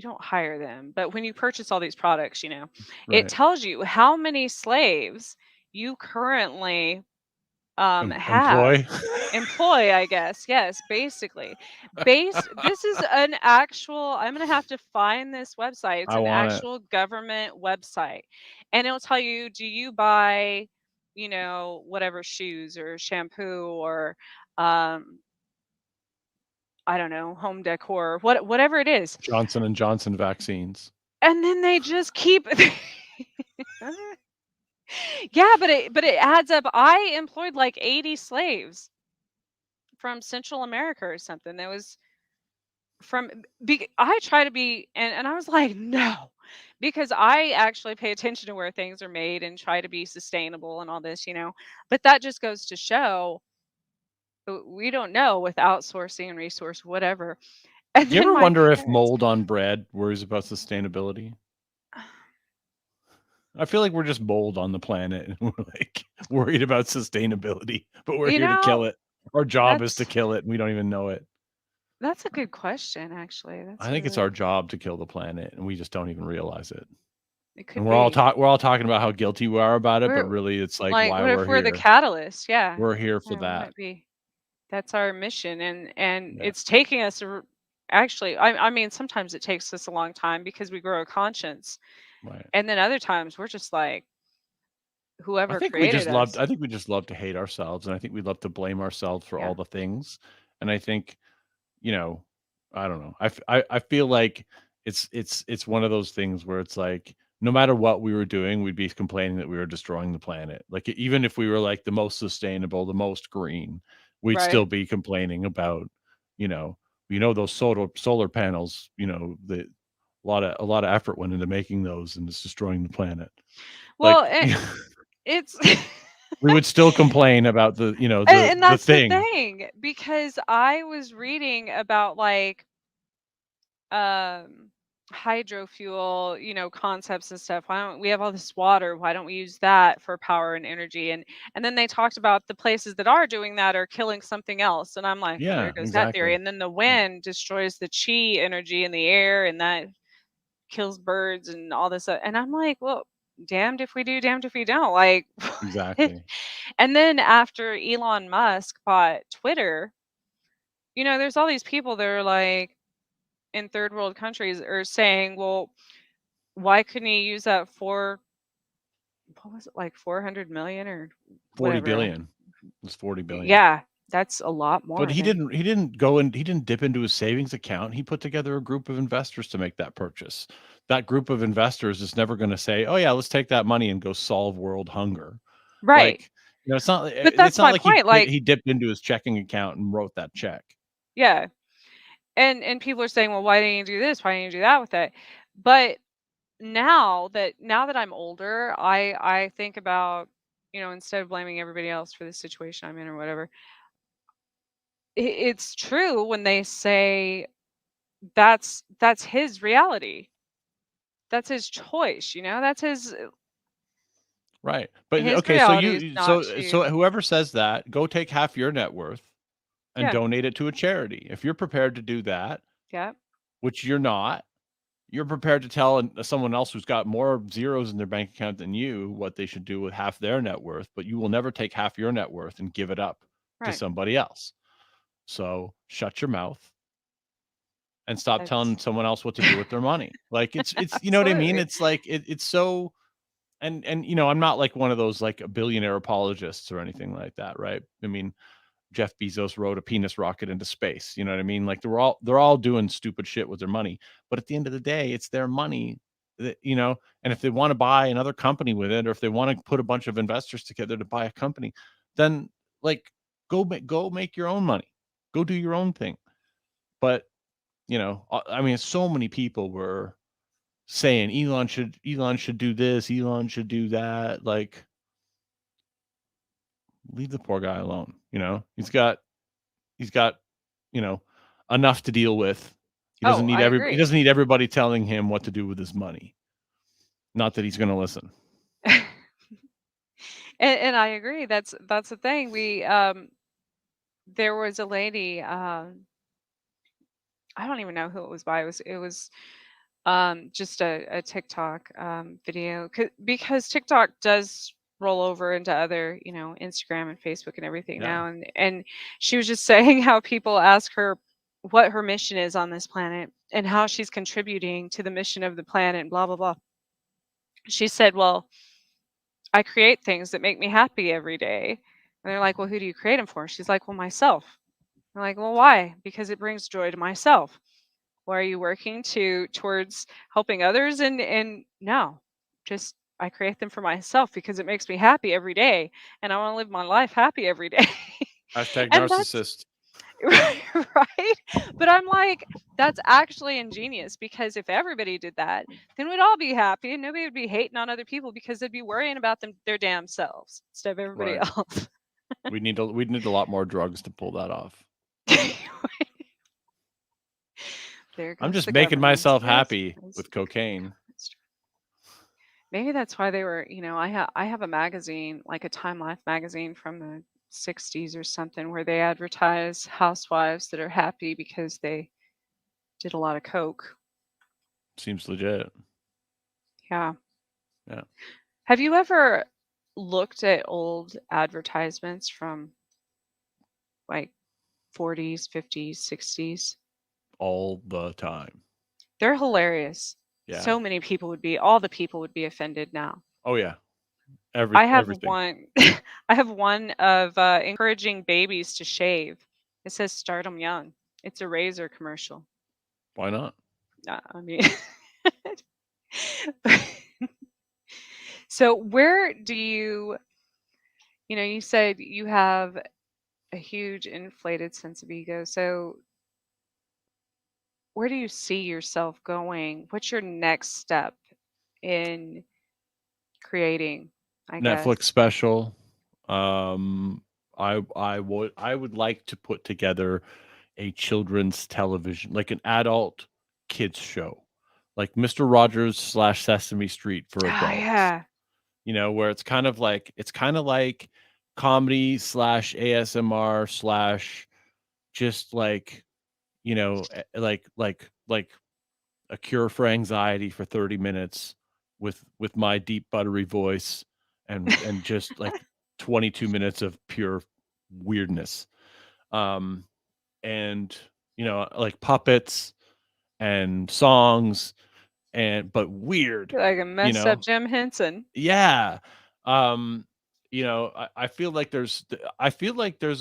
don't hire them, but when you purchase all these products, it Right. tells you how many slaves you currently have employ, I guess. Yes, basically. This is an actual, I'm going to have to find this website. It's I an want it. actual government website. And it'll tell you, do you buy, whatever, shoes or shampoo or um I don't know, home decor, whatever it is. Johnson and Johnson vaccines. And then they just keep Yeah, but it adds up. I employed like 80 slaves from Central America or something. That was from I try to be, and I was like, no, because I actually pay attention to where things are made and try to be sustainable and all this. But that just goes to show we don't know with outsourcing and resource, whatever. And Do you then ever my wonder if parents, mold on bread worries about sustainability? I feel like we're just mold on the planet and we're like worried about sustainability, but we're you here to kill know, it. Our job is to that's kill it and we don't even know it. that's a good question, actually. I That's a think it's our really, job to kill the planet and we just don't even realize it. it And could be. we're all talking about how guilty we are about it, but We're really it's like like, why what if we're we're the here. catalyst? Yeah. We're here for Yeah, we that. might be. That's our mission, and Yeah. it's taking us actually, I mean, sometimes it takes us a long time because we grow a conscience, Right. and then other times we're just like, I whoever think we created just loved us. I think we just love to hate ourselves and I think we love to blame ourselves for all Yeah. the things. And I think, you know, I don't know. I feel like it's one of those things where it's like no matter what we were doing, we'd be complaining that we were destroying the planet. Like even if we were like the most sustainable, the most green, we'd still Right. be complaining about, you know, those solar panels, the a lot of effort went into making those and it's destroying the planet. Well, Like it's we would still complain about the, and the that's the thing. thing, because I was reading about like um hydro fuel, concepts and stuff. Why don't we have all this water? Why don't we use that for power and energy? And then they talked about the places that are doing that are killing something else. And I'm like, well, there Yeah, goes that theory. exactly. And then the Yeah, wind destroys the chi energy in the air, and that kills birds and all this. And I'm like, well, damned if we do, damned if we don't. Like, exactly. and then after Elon Musk bought Twitter, there's all these people that are like in third world countries are saying, well, why couldn't he use that for, what was it, like 400 million or 40 whatever? billion. It was 40 billion. Yeah, that's a lot But more he than. didn't he didn't go and he didn't dip into his savings account. He put together a group of investors to make that purchase. That group of investors is never going to say, "Oh yeah, let's take that money and go solve world hunger." Right. Like, it's not But it's that's not my like point. Like, he dipped into his checking account and wrote that check. yeah. And people are saying, well, why didn't you do this? Why didn't you do that with it? But now that I'm older, I think about, instead of blaming everybody else for the situation I'm in or whatever, it's true when they say that's his reality. That's his choice, That's Right. But his okay, so reality is you not so to. whoever says that, go take half your net worth and Yeah, donate it to a charity. If you're prepared to do that, yeah, which you're not, you're prepared to tell someone else who's got more zeros in their bank account than you what they should do with half their net worth, but you will never take half your net worth and give it up to right. somebody else. So shut your mouth and stop That's telling someone else what to do with their money. Like it's you know what I mean? absolutely. It's like it's so and I'm not like one of those like billionaire apologists or anything like that, right? I mean, Jeff Bezos rode a penis rocket into space. You know what I mean? Like they're all doing stupid shit with their money. But at the end of the day, it's their money that, and if they want to buy another company with it, or if they want to put a bunch of investors together to buy a company, then like go make your own money. Go do your own thing. But, I mean, so many people were saying Elon should do this, Elon should do that. Like, leave the poor guy alone. He's got you know enough to deal with. He doesn't Oh, need I he agree. doesn't need everybody telling him what to do with his money. Not that he's going to listen. And I agree. That's the thing. There was a lady, I don't even know who it was by. It was just a TikTok video, because TikTok does roll over into other, Instagram and Facebook and everything Yeah, now. And she was just saying how people ask her what her mission is on this planet and how she's contributing to the mission of the planet and blah blah blah. She said, well, I create things that make me happy every day. And they're like, well, who do you create them for? She's like, well, myself. I'm like, well, why? Because it brings joy to myself. Well, are you working towards helping others? And no, just I create them for myself because it makes me happy every day, and I want to live my life happy every day. hashtag And that's narcissist. right. But I'm like, that's actually ingenious, because if everybody did that, then we'd all be happy and nobody would be hating on other people because they'd be worrying about their damn selves instead of everybody Right. else. We need a lot more drugs to pull that off. There I'm goes just the making government. myself Yes, happy yes, with there cocaine. goes. Maybe that's why they were, I have a magazine, like a Time Life magazine from the 60s or something, where they advertise housewives that are happy because they did a lot of coke. Seems legit. Yeah. Yeah. Have you ever looked at old advertisements from like 40s, 50s, 60s? All the time. They're hilarious. Yeah. So many people all the people would be offended now. Oh yeah. I have Everything. one I have one of encouraging babies to shave. It says start 'em young. It's a razor commercial. Why not? I mean, so where do you, you said you have a huge inflated sense of ego. So where do you see yourself going? What's your next step in creating, I guess? Netflix special. I would like to put together a children's television, like an adult kids show, like Mr. Rogers slash Sesame Street for Ah, adults. yeah. Where it's kind of like comedy slash ASMR slash just like like a cure for anxiety for 30 minutes with my deep buttery voice and just like 22 minutes of pure weirdness. um and like puppets and songs and but weird, Like a you messed up know Jim Henson. yeah. um I feel like there's I think there's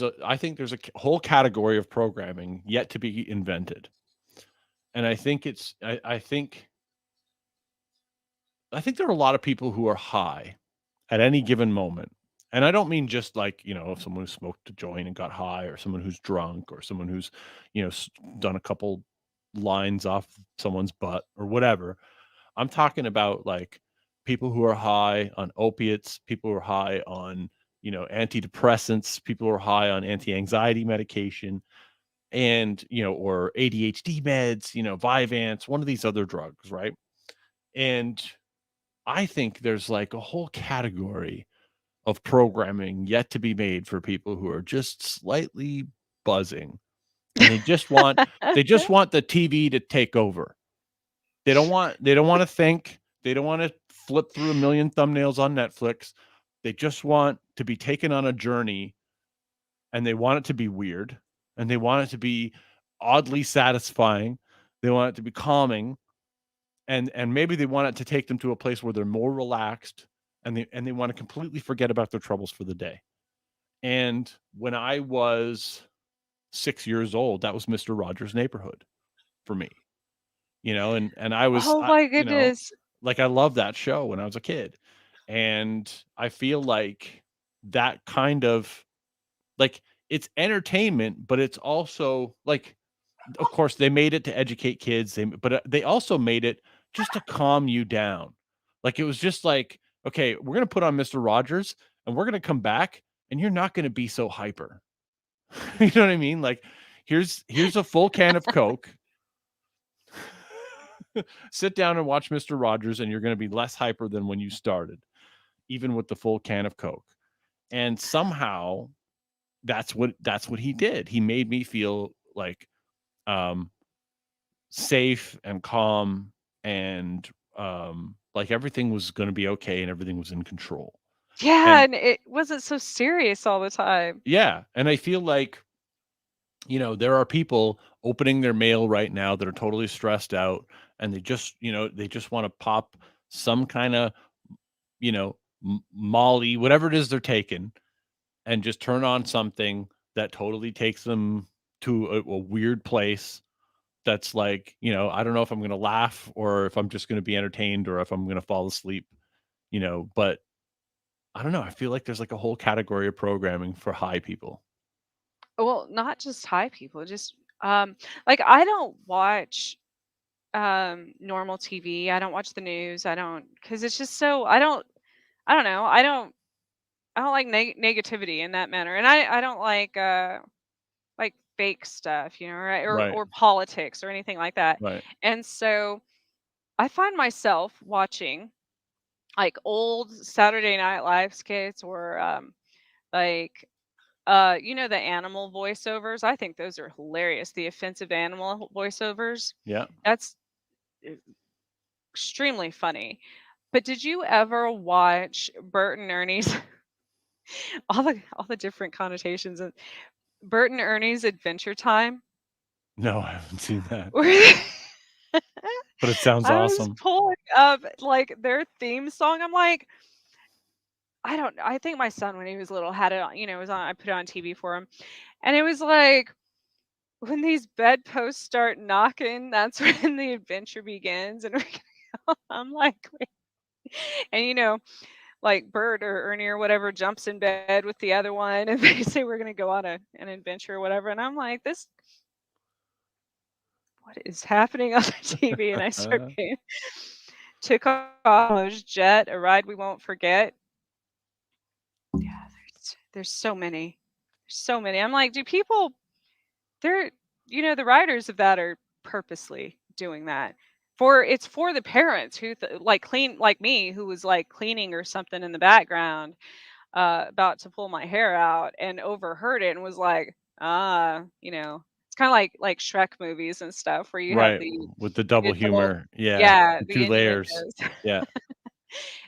a whole category of programming yet to be invented. And I think there are a lot of people who are high at any given moment. And I don't mean just like, if someone who smoked a joint and got high, or someone who's drunk, or someone who's, done a couple lines off someone's butt or whatever. I'm talking about like people who are high on opiates, people who are high on, antidepressants, people who are high on anti-anxiety medication, and, or ADHD meds, Vyvanse, one of these other drugs, right? And I think there's like a whole category of programming yet to be made for people who are just slightly buzzing, and they just want the TV to take over. They don't want to think. They don't want to flip through a million thumbnails on Netflix. They just want to be taken on a journey, and they want it to be weird, and they want it to be oddly satisfying. They want it to be calming, and maybe they want it to take them to a place where they're more relaxed, and they want to completely forget about their troubles for the day. And when I was 6 years old, that was Mr. Rogers' Neighborhood for me. And I was Oh my goodness. like I loved that show when I was a kid. And I feel like that kind of like it's entertainment, but it's also like, of course they made it to educate kids, but they also made it just to calm you down. Like it was just like, okay, we're going to put on Mr. Rogers, and we're going to come back, and you're not going to be so hyper. You know what I mean? Like here's a full can of Coke. Sit down and watch Mr. Rogers, and you're going to be less hyper than when you started, even with the full can of Coke. And somehow that's what he did. He made me feel like um safe and calm, and like everything was going to be okay, and everything was in control. Yeah, And and it wasn't so serious all the time. yeah, and I feel like there are people opening their mail right now that are totally stressed out, and they just want to pop some kind of, Molly, whatever it is they're taking, and just turn on something that totally takes them to a weird place. That's like, I don't know if I'm going to laugh, or if I'm just going to be entertained, or if I'm going to fall asleep, but I don't know. I feel like there's like a whole category of programming for high people. Well, not just high people, just like I don't watch normal TV. I don't watch the news. I don't, because it's just so I don't know. I don't like negativity in that manner. And I don't like fake stuff, right? Or Right. or politics or anything like that. Right. And so I find myself watching like old Saturday Night Live skits, or like the animal voiceovers. I think those are hilarious. The offensive animal voiceovers. Yeah. That's uh, extremely funny. But did you ever watch Bert and Ernie's all the different connotations of Bert and Ernie's Adventure Time? No, I haven't seen that, Where but it sounds I was awesome. pulling up like their theme song. I'm like, I think my son when he was little had it on, it was on, I put it on TV for him. And it was like when these bedposts start knocking, that's when the adventure begins. And I'm like, wait. And like Bert or Ernie or whatever jumps in bed with the other one, and they say we're gonna go on an adventure or whatever. And I'm like, this, what is happening on the TV? And I start paying. Took off Jet, a ride we won't forget. Yeah, there's so many. There's so many. I'm like, do people, they're, the writers of that are purposely doing that. It's for the parents who like clean, like me, who was like cleaning or something in the background, about to pull my hair out and overheard it and was like, it's kind of like Shrek movies and stuff where you have Right, the with the double adult, humor. Yeah, yeah, the the 2 layers. innuendos. Yeah.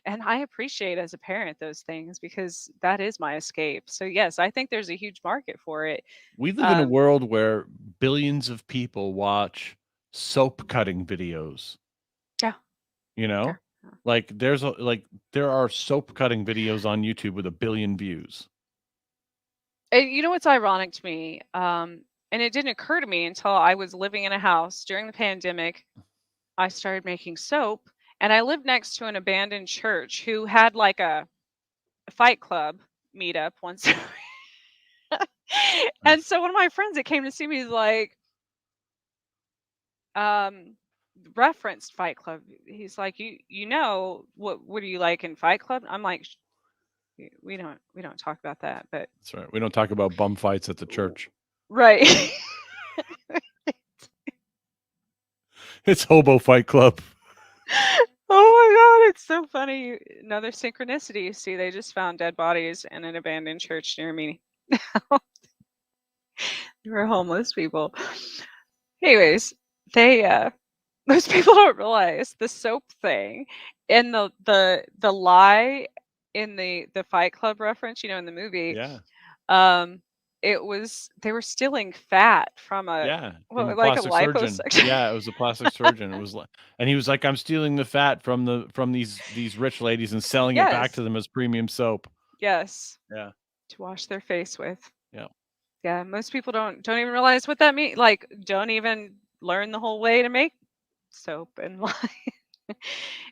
And I appreciate as a parent those things because that is my escape. So yes, I think there's a huge market for it. We live in a Um, world where billions of people watch soap cutting videos, yeah, you yeah. know? There are soap cutting videos on YouTube with 1 billion views. And you know what's ironic to me? And it didn't occur to me until I was living in a house during the pandemic. I started making soap, and I lived next to an abandoned church who had like a fight club meetup once. And Nice. so one of my friends that came to see me is like, um, referenced Fight Club. He's like, you know what do you like in Fight Club? I'm like, we don't talk about that, but That's right. We don't talk about bum fights at the church. right. It's Hobo Fight Club. Oh my god, it's so funny. Another synchronicity. You see, they just found dead bodies in an abandoned church near me. They were homeless people. Anyways, they most people don't realize the soap thing and the lie in the Fight Club reference, in the movie. Yeah. Um, it was they were stealing fat from Yeah, from a like a plastic surgeon. liposuction. Yeah, it was a plastic surgeon. It was like, and he was like, "I'm stealing the fat from these rich ladies and selling it back to Yes, them as premium soap." yes, Yeah. to wash their face with. Yeah. Yeah, most people don't even realize what that means. Like, don't even learn the whole way to make soap and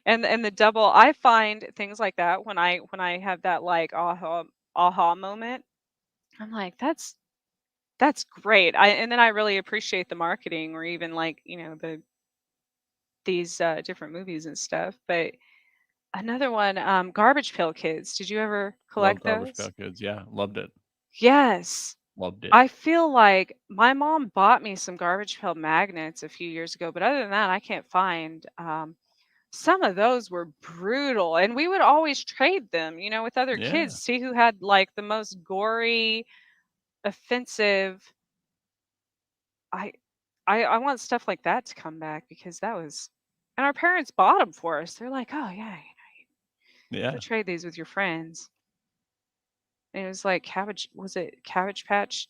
and the double. I find things like that when I have that like aha moment. I'm like, that's great. And then I really appreciate the marketing or even like these different movies and stuff. But another one, Garbage Pail Kids. Did you ever Love collect Garbage those? Pail Kids. Yeah, loved it. Yes. Loved it. I feel like my mom bought me some Garbage Pail magnets a few years ago, but other than that, I can't find. Some of those were brutal, and we would always trade them, with other kids, Yeah. see who had like the most gory, offensive. I, I want stuff like that to come back because that was, and our parents bought them for us. They're like, oh yeah, go Yeah. trade these with your friends. And it was like cabbage. Was it Cabbage Patch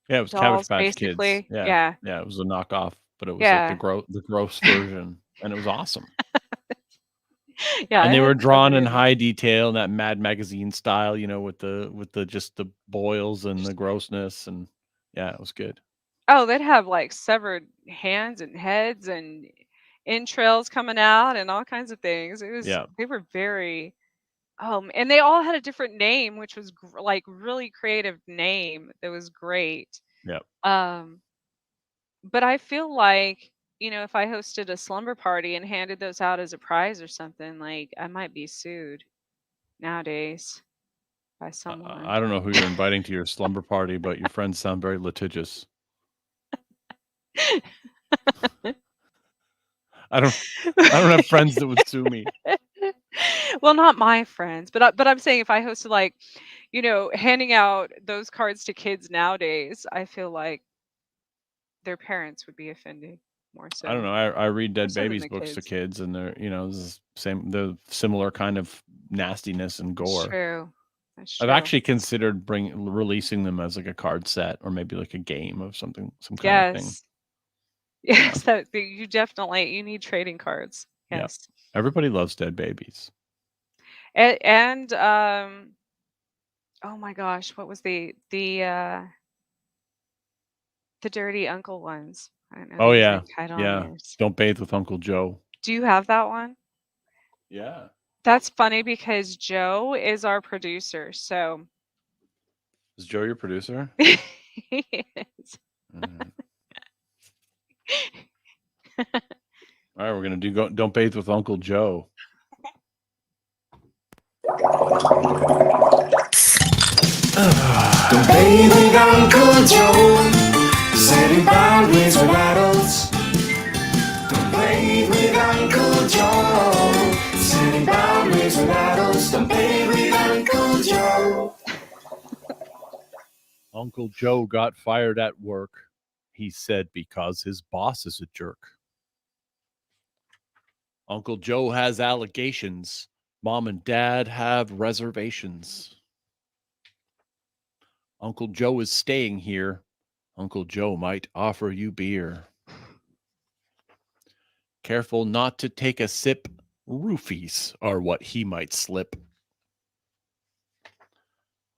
Yeah, it was Cabbage dolls, Patch Kids. basically? Yeah. Yeah, Yeah, it was a knockoff, but it was like yeah. the gross version, and it was awesome. Yeah, And it they had were so drawn many in of them. high detail in that Mad Magazine style, with the just the boils and the grossness, and yeah, it was good. Oh, they'd have like severed hands and heads and entrails coming out and all kinds of things. Yeah. They were very, and they all had a different name, which was like really creative name. That was great. Yeah. Um, but I feel like, if I hosted a slumber party and handed those out as a prize or something, like I might be sued nowadays by someone. I don't know who you're inviting to your slumber party, but your friends sound very litigious. I don't I don't have friends that would sue me. Well, not my friends, but I'm saying if I hosted like, handing out those cards to kids nowadays, I feel like their parents would be offended more I don't so, know. I read more dead so than babies the books to kids. kids, and this is the similar kind of nastiness and That's gore. true. That's I've true. actually considered releasing them as like a card set or maybe like a game of something, some kind of thing. Yes. Yeah. Yes, you need trading cards. Yeah. Yes. Everybody loves dead babies. And oh my gosh, what was the The Dirty Uncle ones. I don't know Oh the yeah, exact title on yeah. yours. Don't bathe with Uncle Joe. Do you have that one? Yeah. That's funny because Joe is our producer, so Is Joe your producer? he is. Mm. All right, we're gonna do Don't Bathe with Uncle Joe. Don't bathe with Uncle Joe, setting boundaries with adults. Don't bathe with Uncle Joe, setting boundaries with adults. Don't bathe with Uncle Joe. Uncle Joe got fired at work, he said, because his boss is a jerk. Uncle Joe has allegations. Mom and Dad have reservations. Uncle Joe is staying here. Uncle Joe might offer you beer. Careful not to take a sip. Roofies are what he might slip.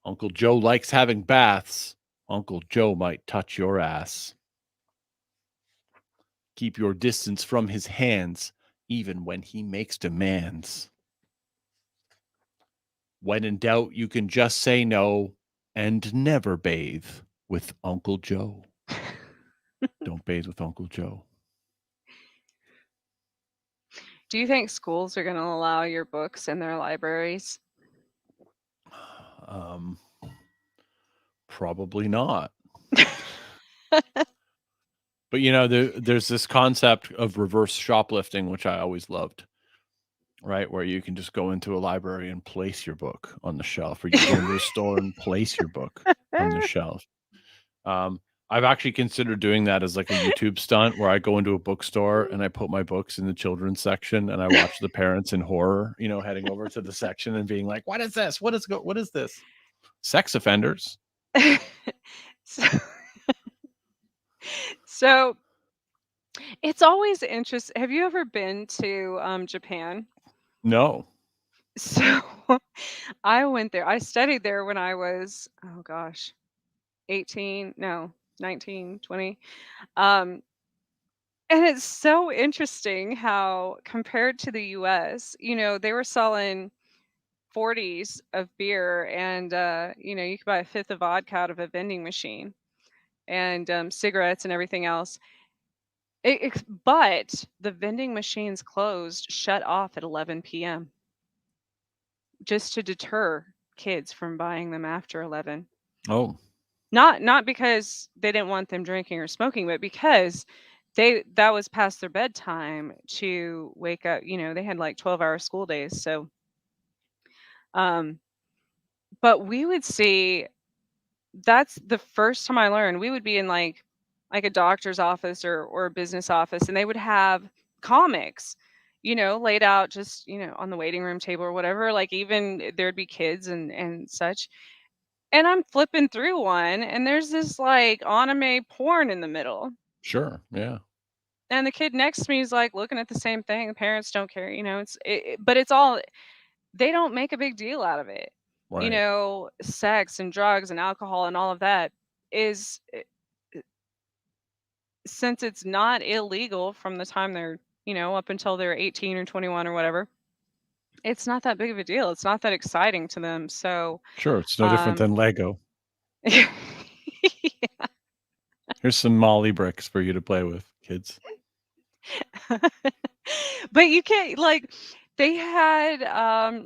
Uncle Joe likes having baths. Uncle Joe might touch your ass. Keep your distance from his hands, even when he makes demands. When in doubt, you can just say no and never bathe with Uncle Joe. Don't bathe with Uncle Joe. Do you think schools are going to allow your books in their libraries? Um, Probably not. But there's this concept of reverse shoplifting, which I always loved, right? Where you can just go into a library and place your book on the shelf, or you go into a store and place your book on the shelf. I've actually considered doing that as like a YouTube stunt where I go into a bookstore and I put my books in the children's section and I watch the parents in horror, heading over to the section and being like, "What is this? What is this? Sex offenders?" so, so it's always interesting. Have you ever been to Japan? No. So I went there. I studied there when I was, oh gosh, 18, no, 19, 20. Um, and it's so interesting how compared to the US, they were selling 40s of beer and you could buy a fifth of vodka out of a vending machine and cigarettes and everything else. But the vending machines closed, shut off at 11 p.m. just to deter kids from buying them after 11. Oh, Not because they didn't want them drinking or smoking, but because that was past their bedtime to wake up. They had like 12-hour school days. So, um, but we would see that's the first time I learned. We would be in like a doctor's office or a business office, and they would have comics, laid out just on the waiting room table or whatever. Like even there'd be kids and such. And I'm flipping through one, and there's this like anime porn in the middle. sure. Yeah. And the kid next to me is like looking at the same thing. The parents don't care, but it's all they don't make a big deal out of it. Right. Sex and drugs and alcohol and all of that is since it's not illegal from the time they're, up until they're 18 or 21 or whatever. It's not that big of a deal. It's not that exciting to them. So, Sure. It's no different um than Lego. yeah. Here's some Molly bricks for you to play with, kids. But you can't like they had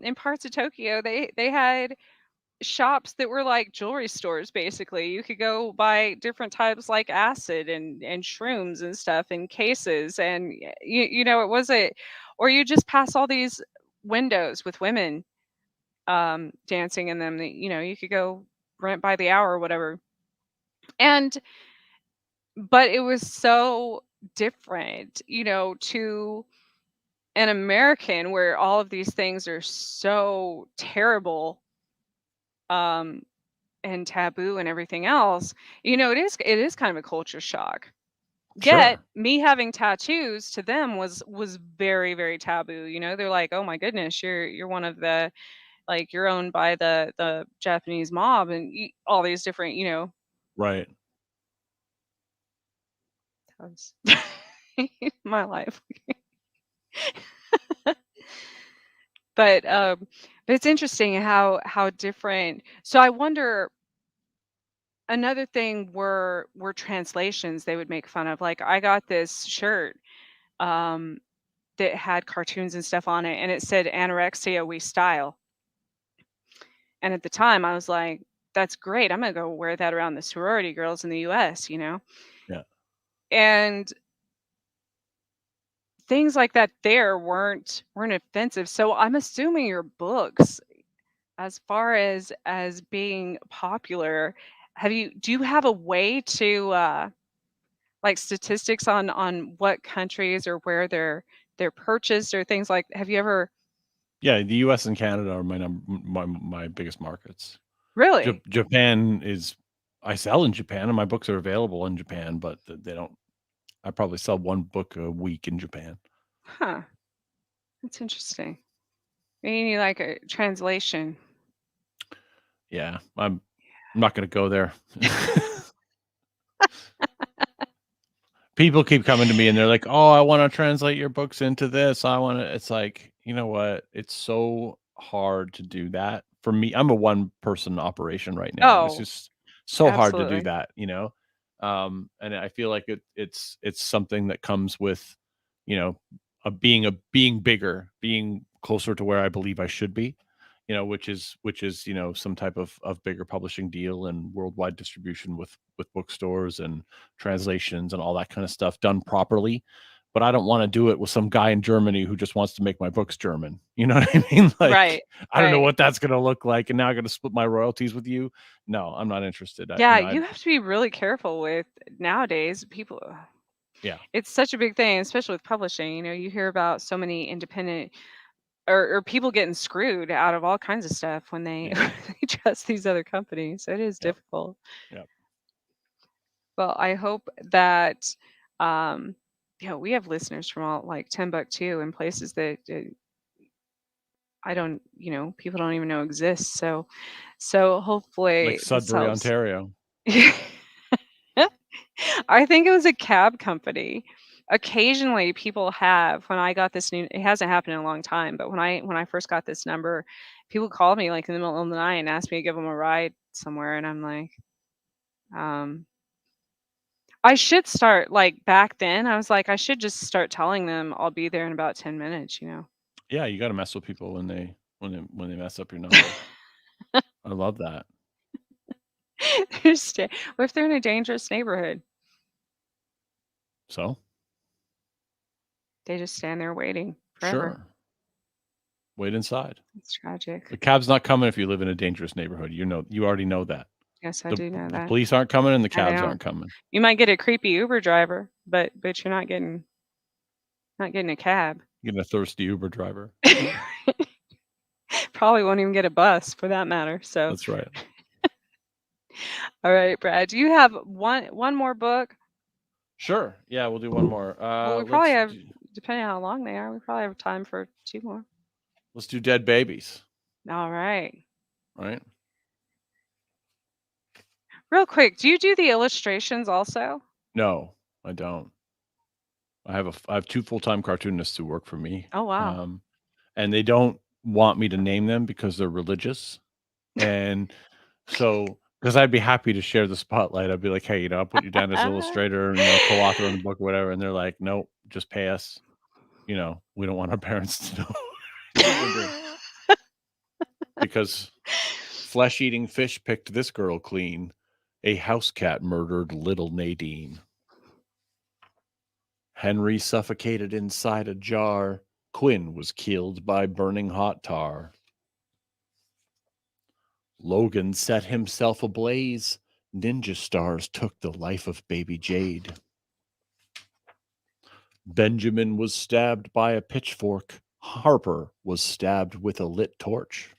in parts of Tokyo, they had shops that were like jewelry stores basically. You could go buy different types like acid and shrooms and stuff in cases and it wasn't or you just pass all these windows with women dancing in them that you could go rent by the hour or whatever. And but it was so different, to an American where all of these things are so terrible um and taboo and everything else. It is kind of a culture shock. Yet Sure. me having tattoos to them was very, very taboo. They're like, "Oh my goodness, you're one of the like you're owned by the Japanese mob and all these different, Right. because my life. But but it's interesting how different. So I wonder, another thing were translations they would make fun of. Like I got this shirt um that had cartoons and stuff on it, and it said anorexia we style. And at the time I was like, that's great. I'm gonna go wear that around the sorority girls in the US, you know? Yeah. And things like that there weren't offensive. So I'm assuming your books, as far as being popular, do you have a way to like statistics on what countries or where they're purchased or things like, have you ever Yeah, the US and Canada are my biggest markets. really? Japan is I sell in Japan, and my books are available in Japan, but they don't. I probably sell one book a week in Japan. Huh. That's interesting. You need like a translation. Yeah, I'm not going to go there. People keep coming to me and they're like, "Oh, I want to translate your books into this. I want to." It's like, you know what? It's so hard to do that for me. I'm a one person operation right now. It's Oh, just so hard to do absolutely. that, and I feel like it's something that comes with, you know, being bigger, being closer to where I believe I should be, which is some type of bigger publishing deal and worldwide distribution with bookstores and translations and all that kind of stuff done properly. But I don't want to do it with some guy in Germany who just wants to make my books German. You know what I mean? Right. Like, I don't know Right. what that's going to look like. And now I'm going to split my royalties with you. No, I'm not interested. Yeah, you have to be really careful with nowadays people. Yeah. It's such a big thing, especially with publishing. You know, you hear about so many independent or people getting screwed out of all kinds of stuff when they, Yeah. they trust these other companies. It is Yep. difficult. Yep. Well, I hope that um, we have listeners from all like Timbuktu and places that I don't, people don't even know exist. So Like hopefully this Sudbury, helps. Ontario. I think it was a cab company. Occasionally people have, when I got this new, it hasn't happened in a long time, but when I first got this number, people called me like in the middle of the night and asked me to give them a ride somewhere, and I'm like, um I should start, like back then I was like, I should just start telling them I'll be there in about 10 minutes, you know. Yeah, you got to mess with people when they mess up your number. I love that. What if they're in a dangerous neighborhood? So They just stand there waiting forever. sure, wait inside. It's tragic. The cab's not coming if you live in a dangerous neighborhood. You already know that. Yes, I The do know the that. police aren't coming and the I cabs know. aren't coming. You might get a creepy Uber driver, but you're not getting a cab. Getting a thirsty Uber driver. Probably won't even get a bus for that matter. So, That's right. all right, Brad, do you have one more book? Sure. Yeah, we'll do one more. Well, we probably have, depending on how long they are, we probably have time for two more. Let's do Dead Babies. All right. Right? Real quick, do you do the illustrations also? No, I don't. I have two full-time cartoonists who work for me. Oh, wow. And they don't want me to name them because they're religious. And so, because I'd be happy to share the spotlight, I'd be like, "Hey, I'll put you down as illustrator and co-author on the book or whatever." And they're like, "Nope, just pay us. We don't want our parents to know what we're doing." Because flesh-eating fish picked this girl clean. A house cat murdered little Nadine. Henry suffocated inside a jar. Quinn was killed by burning hot tar. Logan set himself ablaze. Ninja stars took the life of baby Jade. Benjamin was stabbed by a pitchfork. Harper was stabbed with a lit torch.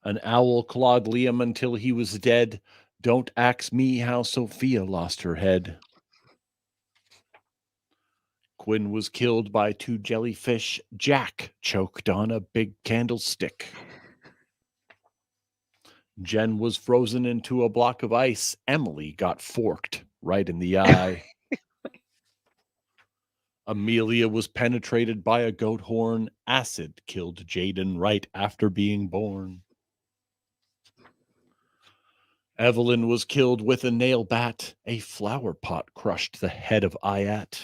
An owl clawed Liam until he was dead. Don't ask me how Sophia lost her head. Quinn was killed by two jellyfish. Jack choked on a big candlestick. Jen was frozen into a block of ice. Emily got forked right in the eye. Amelia was penetrated by a goat horn. Acid killed Jaden right after being born. Evelyn was killed with a nail bat. A flower pot crushed the head of Ayat.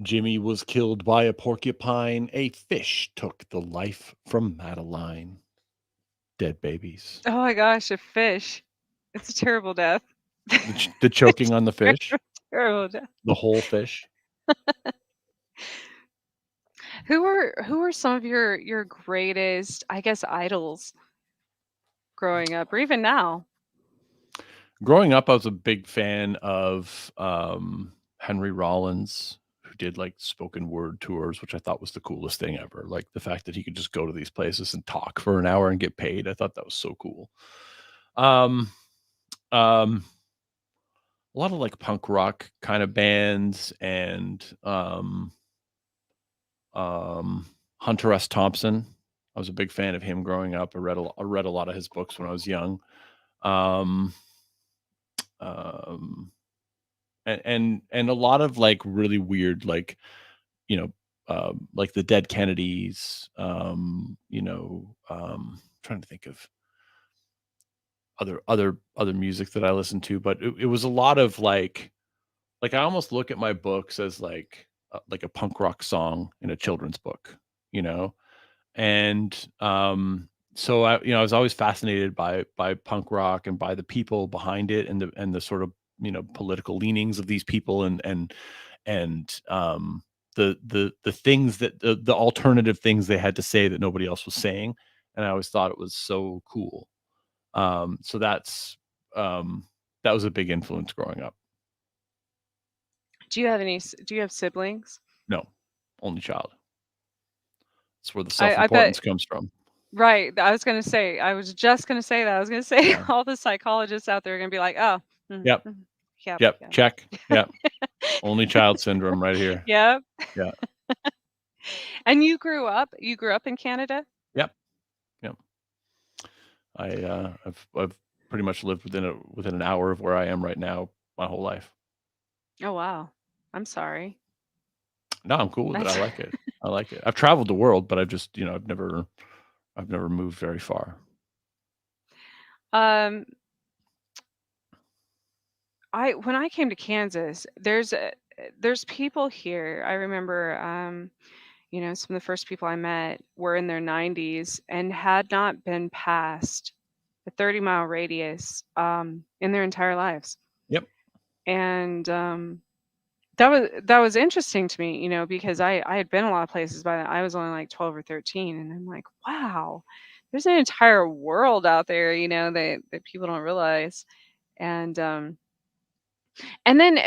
Jimmy was killed by a porcupine. A fish took the life from Madeline. Dead babies. Oh my gosh, a fish. It's a terrible death. The choking on the fish, Terrible death. the whole fish. Who are some of your greatest, I guess, idols growing up, or even now? Growing up, I was a big fan of Henry Rollins, who did like spoken word tours, which I thought was the coolest thing ever. Like the fact that he could just go to these places and talk for an hour and get paid. I thought that was so cool. Um, um, a lot of like punk rock kind of bands and Hunter S. Thompson. I was a big fan of him growing up. I read a lot of his books when I was young. Um, um, and a lot of like really weird, like, you know, like the Dead Kennedys, trying to think of other music that I listened to, but it was a lot of like I almost look at my books as like a punk rock song in a children's book, you know, and so I was always fascinated by punk rock and by the people behind it and the sort of political leanings of these people and the things that the alternative things they had to say that nobody else was saying, and I always thought it was so cool. So that was a big influence growing up. Do you have siblings? No, only child. That's where the I bet. self-importance comes from. Right. I was gonna say. I was just gonna say that. I was gonna say Yeah. all the psychologists out there are gonna be like, oh, Yep. yep, Yep. yep. Check. Yep. Only child syndrome right here. Yep. Yeah. And you grew up in Canada? Yep. Yep. I've pretty much lived within an hour of where I am right now my whole life. Oh wow. I'm sorry. No, I'm cool with it. That's I like it. I like it. I've traveled the world, but I've just, I've never moved very far. um when I came to Kansas, there's people here. I remember some of the first people I met were in their 90s and had not been past a 30-mile radius in their entire lives. Yep. And that was interesting to me, because I had been a lot of places by then. I was only like 12 or 13, and I'm like, wow, there's an entire world out there, that people don't realize. And then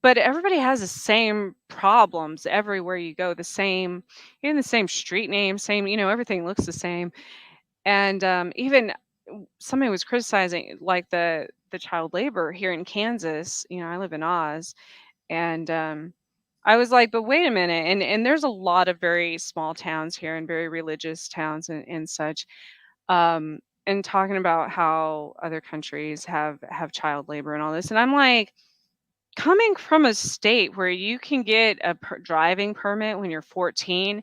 but everybody has the same problems everywhere you go, the same, even the same street name, same, everything looks the same. And even somebody was criticizing like the child labor here in Kansas. I live in Oz, and I was like, but wait a minute. And there's a lot of very small towns here and very religious towns and such. And talking about how other countries have child labor and all this. And I'm like, coming from a state where you can get a driving permit when you're 14,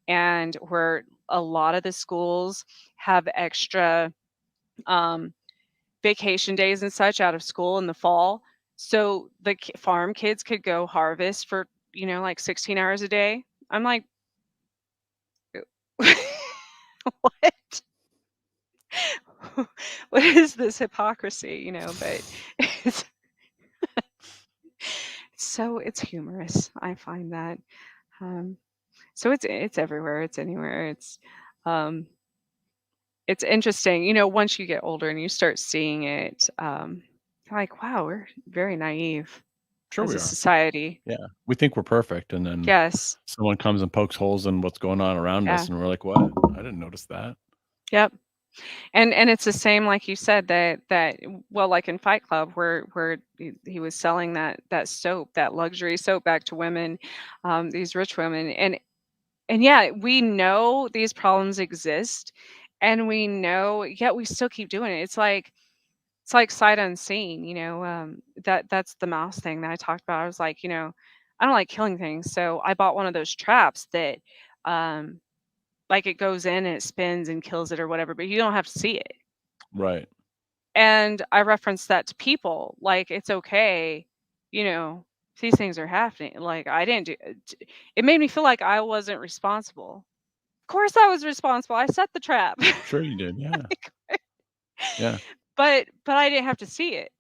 and where a lot of the schools have extra um, vacation days and such out of school in the fall, so the farm kids could go harvest for like 16 hours a day. I'm like, what? What is this hypocrisy? But it's it's humorous. I find that. Um, so it's everywhere. It's anywhere. Um, it's interesting. Once you get older and you start seeing it, you're like, wow, we're very naive Sure as we a are. society. Yeah. We think we're perfect, and then Yes. someone comes and pokes holes in what's going on around Yeah. us, and we're like, what? I didn't notice that. Yep. And it's the same, like you said, that well, like in Fight Club, where he was selling that soap, that luxury soap, back to women, these rich women. And yeah, we know these problems exist, and we know, yet we still keep doing it. It's like sight unseen, you know. That's the mouse thing that I talked about. I was like, you know, I don't like killing things, so I bought one of those traps that, um, like it goes in and it spins and kills it or whatever, but you don't have to see it. Right. And I referenced that to people, like it's okay, you know, if these things are happening. Like I didn't do it. It made me feel like I wasn't responsible. Of course, I was responsible. I set the trap. Sure you did. Yeah. Yeah. But I didn't have to see it,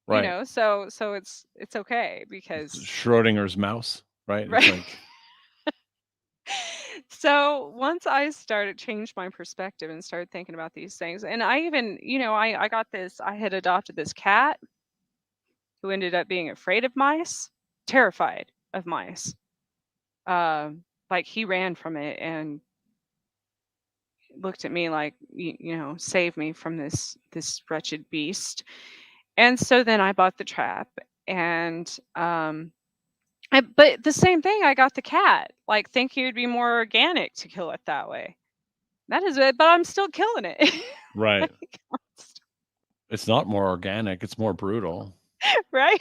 you Right. know. So it's okay It's because Schrodinger's mouse, right? It's right. like, So once I started changed my perspective and started thinking about these things, and I even, you know, I got this. I had adopted this cat who ended up being afraid of mice, terrified of mice. Like he ran from it and looked at me like, you know, save me from this wretched beast. And so then I bought the trap, and but the same thing, I got the cat, like thinking it would be more organic to kill it that way. That is it, but I'm still killing it. right. Like, It's not more organic. It's more brutal. right?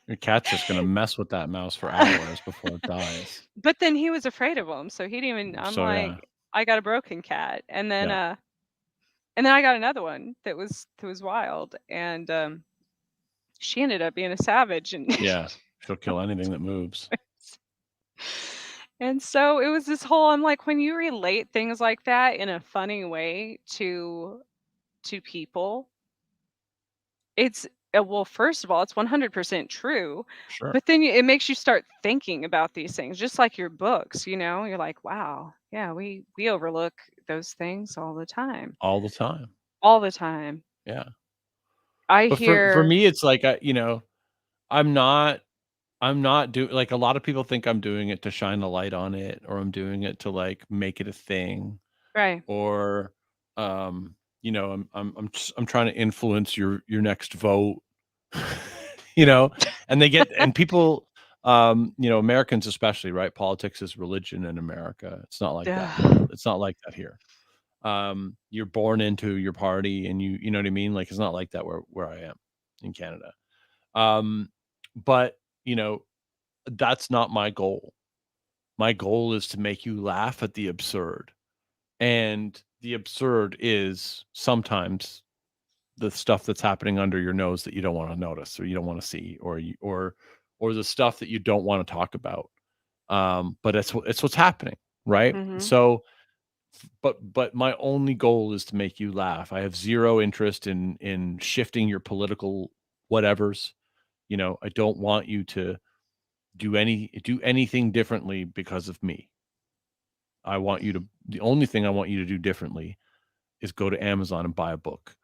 Your cat's just going to mess with that mouse for hours before it dies. But then he was afraid of him, so he didn't even. I'm So, yeah. like, I got a broken cat, Yeah. and then I got another one that was wild, and she ended up being a savage, and Yeah. She'll kill anything that moves. and so it was this whole. I'm like, when you relate things like that in a funny way to people, it's well, first of all, it's 100% true, Sure. but then it makes you start thinking about these things, just like your books. You know, you're like, wow, yeah, we overlook those things all the time, All the time. all the time. Yeah. I But for hear me, it's like, you know, I'm not doing, like, a lot of people think I'm doing it to shine a light on it, or I'm doing it to like make it a thing, right. or you know, I'm trying to influence your next vote. You know, and they get, and people, you know, Americans especially, right? Politics is religion in America. It's not like that here. Ugh. It's not like that here. You're born into your party, and you know what I mean? Like, it's not like that where I am in Canada. Um, but you know, that's not my goal. My goal is to make you laugh at the absurd. And the absurd is sometimes the stuff that's happening under your nose that you don't want to notice, or you don't want to see, or the stuff that you don't want to talk about. But it's what's happening, right? Mhm. So, but my only goal is to make you laugh. I have zero interest in shifting your political whatevers. You know, I don't want you to do anything differently because of me. The only thing I want you to do differently is go to Amazon and buy a book.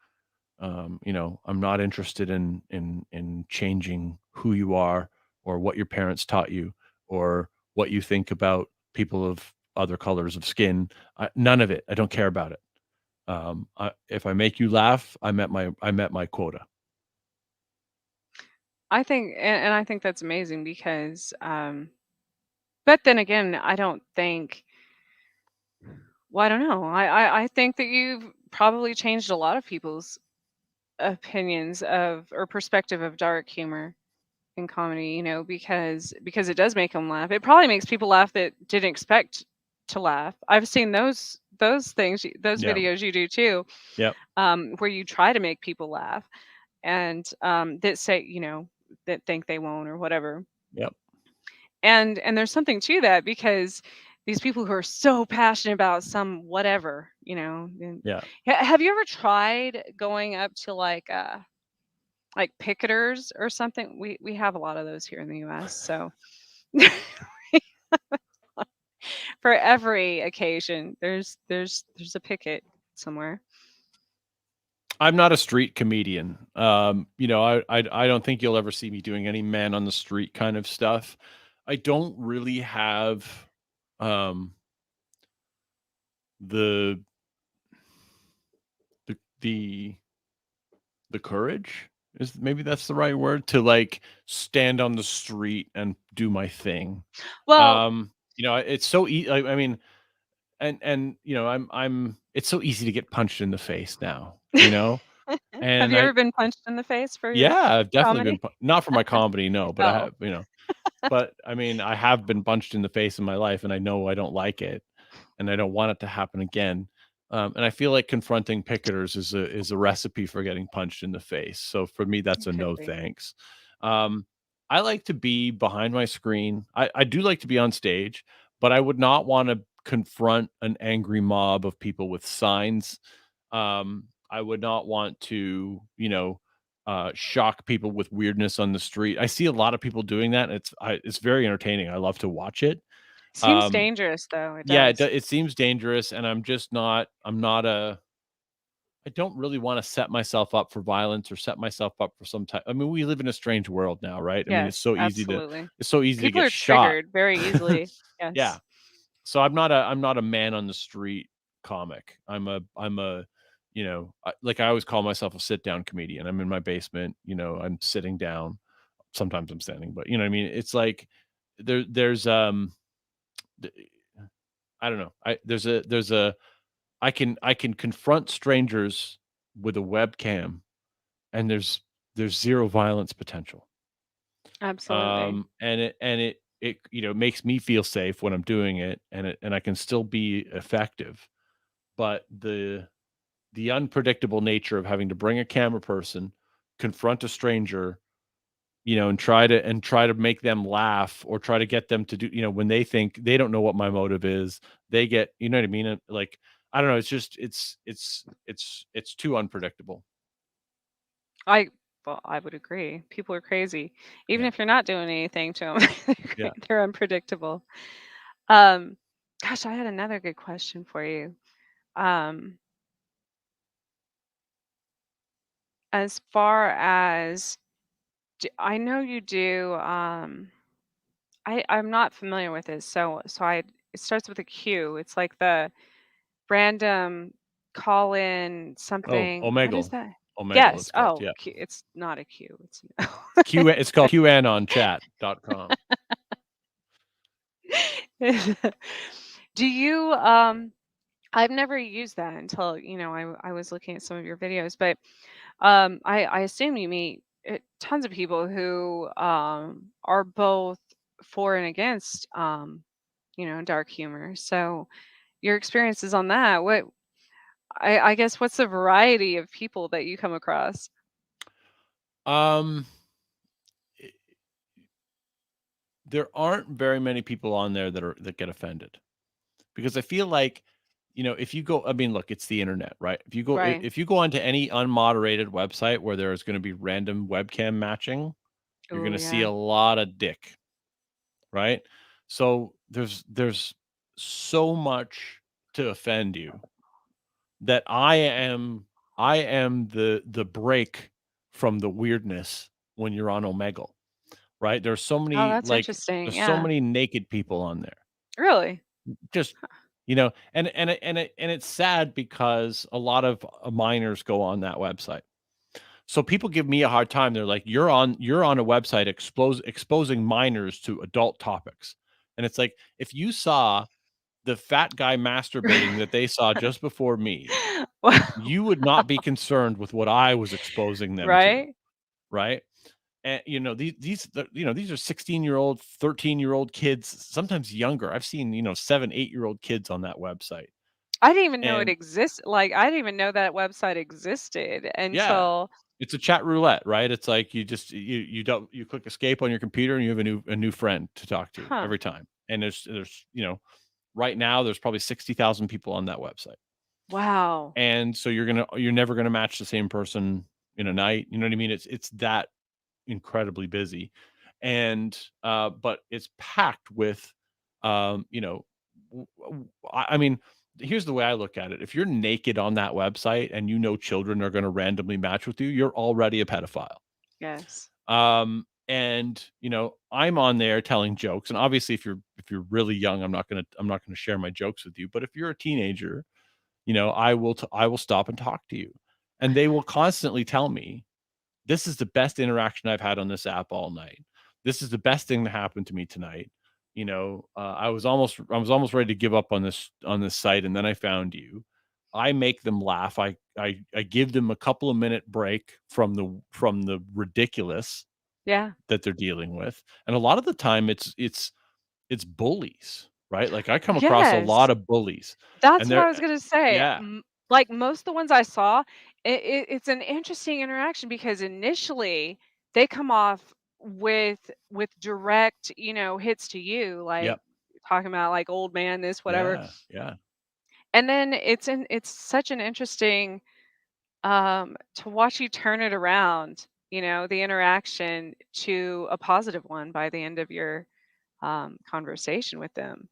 You know, I'm not interested in changing who you are, or what your parents taught you, or what you think about people of other colors of skin. None of it. I don't care about it. If I make you laugh, I met my quota. I think, and I think that's amazing because, but then again, I don't think. Well, I don't know. I think that you've probably changed a lot of people's opinions of or perspective of dark humor in comedy, you know, because it does make them laugh. It probably makes people laugh that didn't expect to laugh. I've seen those things, those Yeah. videos you do too, Yep. where you try to make people laugh, and that say, you know, that think they won't or whatever. Yep. And there's something to that because these people who are so passionate about some whatever, you know. And Yeah. have you ever tried going up to like picketers or something? We have a lot of those here in the US. So for every occasion, there's a picket somewhere. I'm not a street comedian. You know, I don't think you'll ever see me doing any man on the street kind of stuff. I don't really have um the the the the courage, is maybe that's the right word, to like stand on the street and do my thing. Well, You know, it's so I mean, and I'm it's so easy to get punched in the face now. Have And you ever been punched in the face for your yeah, I've definitely been comedy? not for my comedy, no, but I Oh, have. But I mean, I have been punched in the face in my life, and I know I don't like it, and I don't want it to happen again. And I feel like confronting picketers is a recipe for getting punched in the face. So for me, that's it a could no be. thanks. Um, I like to be behind my screen. I do like to be on stage, but I would not want to confront an angry mob of people with signs. I would not want to, shock people with weirdness on the street. I see a lot of people doing that. And it's very entertaining. I love to watch it. Seems Um, dangerous though, it yeah, does. it seems dangerous, and I'm just not. I don't really want to set myself up for violence or set myself up for some type. I mean, we live in a strange world now, right? I mean, Yes, absolutely. it's so easy to People get are shot. triggered very easily. Yeah. Yes. So I'm not a man on the street comic. Like I always call myself a sit down comedian. I'm in my basement, I'm sitting down. Sometimes I'm standing, but you know what I mean? It's like there's th- I don't know. There's a I can confront strangers with a webcam, and there's zero violence potential. Absolutely. And it makes me feel safe when I'm doing it, and I can still be effective. But the unpredictable nature of having to bring a camera person, confront a stranger, and try to make them laugh, or try to get them to do, when they think they don't know what my motive is, they get, you know what I mean? Like, I don't know, it's just it's too unpredictable. I well, I would agree. People are crazy. Even Yeah. if you're not doing anything to them, Yeah. they're unpredictable. Um, gosh, I had another good question for you. Um, as far as I know you do, I'm not familiar with it, so it starts with a Q. It's like the random call in Oh, something. What is Omegle. that? Omegle, Yes. it's called. Oh, Yeah. Q, it's not a Q. It's It's called QAnonChat.com. Do you I've never used that until, I was looking at some of your videos, but I assume you meet tons of people who are both for and against dark humor. So your experiences on that, I guess what's the variety of people that you come across? Um, i- there aren't very many people on there that get offended, because I feel like, if you go, I mean, look, it's the internet, right? Right. If you go onto any unmoderated website where there's going to be random webcam matching, you're going Oh to see yeah. a lot of dick, right? So there's so much to offend you, that I am the break from the weirdness when you're on Omegle, right? Oh, that's interesting. There's so Yeah. many naked people on there. Really? Just, and it's sad because a lot of minors go on that website. So people give me a hard time. They're like, you're on a website exposing minors to adult topics. And it's like, if you saw the fat guy masturbating that they saw just before me, Wow. you would not be concerned with what I was exposing them to, Right? right? And these are 16-year-old, 13-year-old kids, sometimes younger. I've seen 7, 8-year-old kids on that website. I didn't even know it And existed. Like, I didn't even know that website existed yeah, until it's a chat roulette, right? It's like you don't you click escape on your computer, and you have a new friend to talk to huh. every time. And there's right now there's probably 60,000 people on that website. Wow. And so you're never gonna match the same person in a night. You know what I mean? It's that incredibly busy. And but it's packed with, you know I mean, here's the way I look at it. If you're naked on that website, and children are going to randomly match with you, you're already a pedophile. Yes. And I'm on there telling jokes, and obviously if you're really young, I'm not going to share my jokes with you. But if you're a teenager, I will stop and talk to you, and they will constantly tell me, this is the best interaction I've had on this app all night. This is the best thing that happened to me tonight. I was almost ready to give up on this site, and then I found you. I make them laugh. I give them a couple of minute break from the ridiculous Yeah. that they're dealing with, and a lot of the time it's bullies, right? Like I come across a Yes. lot of bullies, That's and what they're I was gonna say. yeah, Like most of the ones I saw, it's an interesting interaction because initially they come off with direct, hits to you, like yep, talking about like old man, this, whatever. yeah, yeah. And then it's such an interesting to watch you turn it around, the interaction to a positive one by the end of your conversation with them.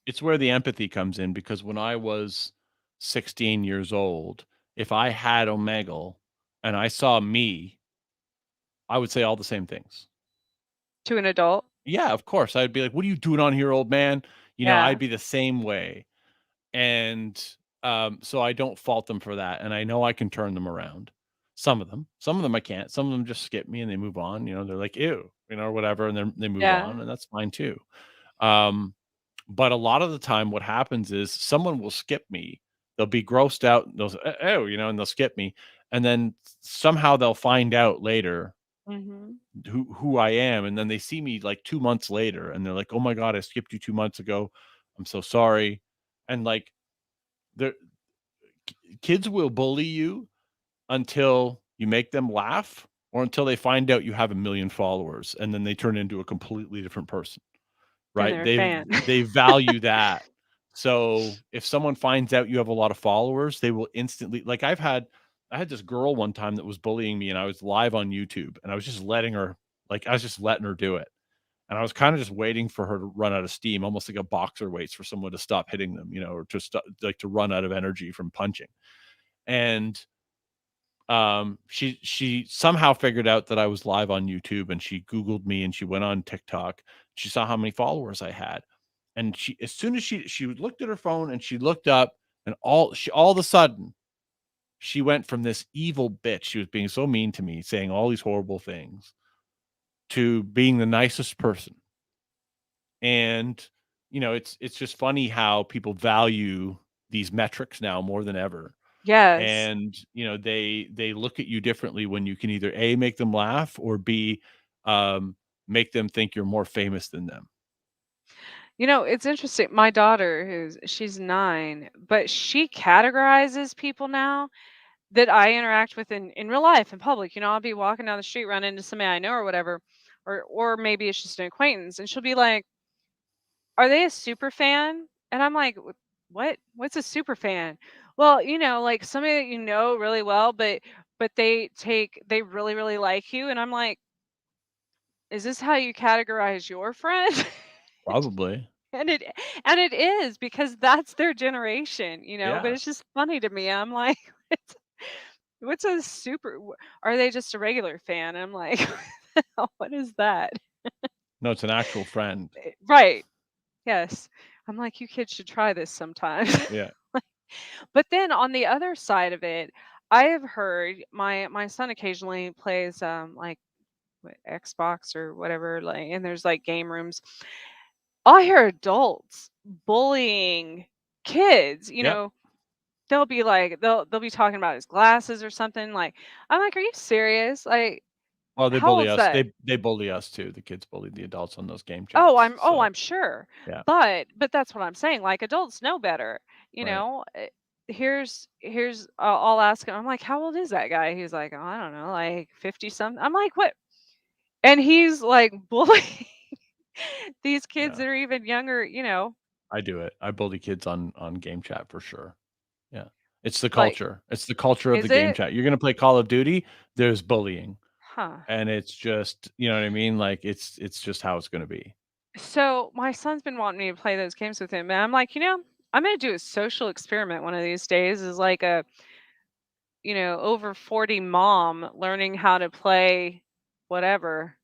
It's where the empathy comes in because when I was 16 years old, if I had Omegle and I saw me, I would say all the same things. To an adult. Yeah, of course. I'd be like, "What are you doing on here, old man?" Yeah. I'd be the same way. And so I don't fault them for that. And I know I can turn them around. Some of them I can't. Some of them just skip me and they move on. They're like, ew, or whatever, and then they move Yeah. on, and that's fine too. Um, but a lot of the time, what happens is someone will skip me. They'll be grossed out. And they'll say, oh, and they'll skip me, and then somehow they'll find out later Mhm. who I am, and then they see me like 2 months later, and they're like, "Oh my god, I skipped you 2 months ago. I'm so sorry." And like, the kids will bully you until you make them laugh or until they find out you have a million followers, and then they turn into a completely different person. Then Right? they're a They fan. they value that. So, if someone finds out you have a lot of followers, they will instantly like, I had this girl one time that was bullying me, and I was live on YouTube, and I was just letting her do it. And I was kinda just waiting for her to run out of steam, almost like a boxer waits for someone to stop hitting them, or to to run out of energy from punching. And she somehow figured out that I was live on YouTube, and she Googled me, and she went on TikTok. She saw how many followers I had. And she as soon as she looked at her phone and she looked up, and all of a sudden she went from this evil bitch, she was being so mean to me, saying all these horrible things, to being the nicest person. And it's just funny how people value these metrics now more than ever. Yes. And they look at you differently when you can either A, make them laugh, or B, um, make them think you're more famous than them. It's interesting. My daughter, she's 9, but she categorizes people now that I interact with in real life, in public. I'll be walking down the street, run into somebody I know or whatever, or maybe it's just an acquaintance, and she'll be like, "Are they a super fan?" And I'm like, What? What's a super fan?" Well, like somebody that you know really well, but they really really like you, and I'm like, "Is this how you categorize your friend?" Probably. And it is because that's their generation, but Yeah. it's just funny to me. I'm like, "What's what's a super are they just a regular fan?" I'm like, "What is that?" No, it's an actual friend. Right. Yes. I'm like, "You kids should try this sometime." Yeah. But then on the other side of it, I have heard my son occasionally plays like Xbox or whatever, like, and there's like game rooms. I hear adults bullying kids, Yep. they'll be like they'll be talking about his glasses or something, like, I'm like, "Are you serious? Like, Well, they how bully old's us. that?" They bully us too. The kids bully the adults on those game Oh, chats. So, I'm sure. yeah. But that's what I'm saying, like, adults know better, Right. Here's I'll ask him, I'm like, "How old is that guy?" He's like, "Oh, I don't know, like 50 something." I'm like, "What?" And he's like bullying these kids Yeah. that are even younger, I do it. I bully kids on game chat for sure. Yeah. It's the like, culture. It's the culture of the is game it? chat. You're gonna play Call of Duty, there's bullying. Huh. And it's just, you know what I mean? Like it's just how it's gonna be. So my son's been wanting me to play those games with him, and I'm like, I'm gonna do a social experiment one of these days. Is like a, over 40 mom learning how to play whatever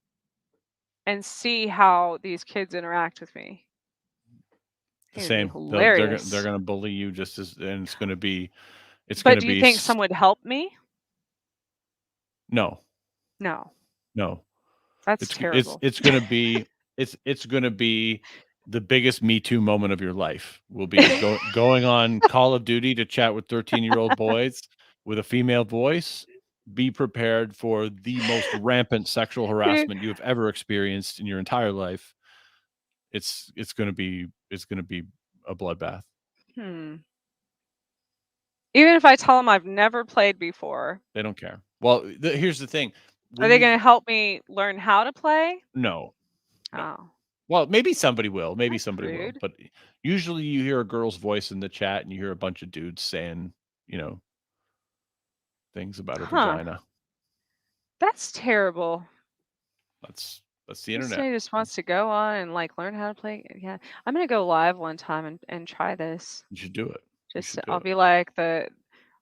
and see how these kids interact with me. I The think it'd be same. They're hilarious. gonna bully you just as, and it's But gonna do you be think some would help me? no, No, no. that's It's terrible. it's gonna be it's gonna be. the biggest Me Too moment of your life will be going on Call of Duty to chat with 13-year-old boys with a female voice. Be prepared for the most rampant sexual Dude, harassment you have ever experienced in your entire life. It's gonna be a bloodbath. hmm. Even if I tell them I've never played before, They don't care. Well, here's the thing. are When they you gonna help me learn how to play? No, no. Oh, Well, maybe somebody will. Maybe that's somebody will. rude. But usually you hear a girl's voice in the chat and you hear a bunch of dudes saying, things about a Huh. vagina. That's terrible. That's the If internet. somebody just wants to go on and like learn how to play. Yeah, I'm gonna go live one time and try this. You should do it. You Just should do I'll it. be like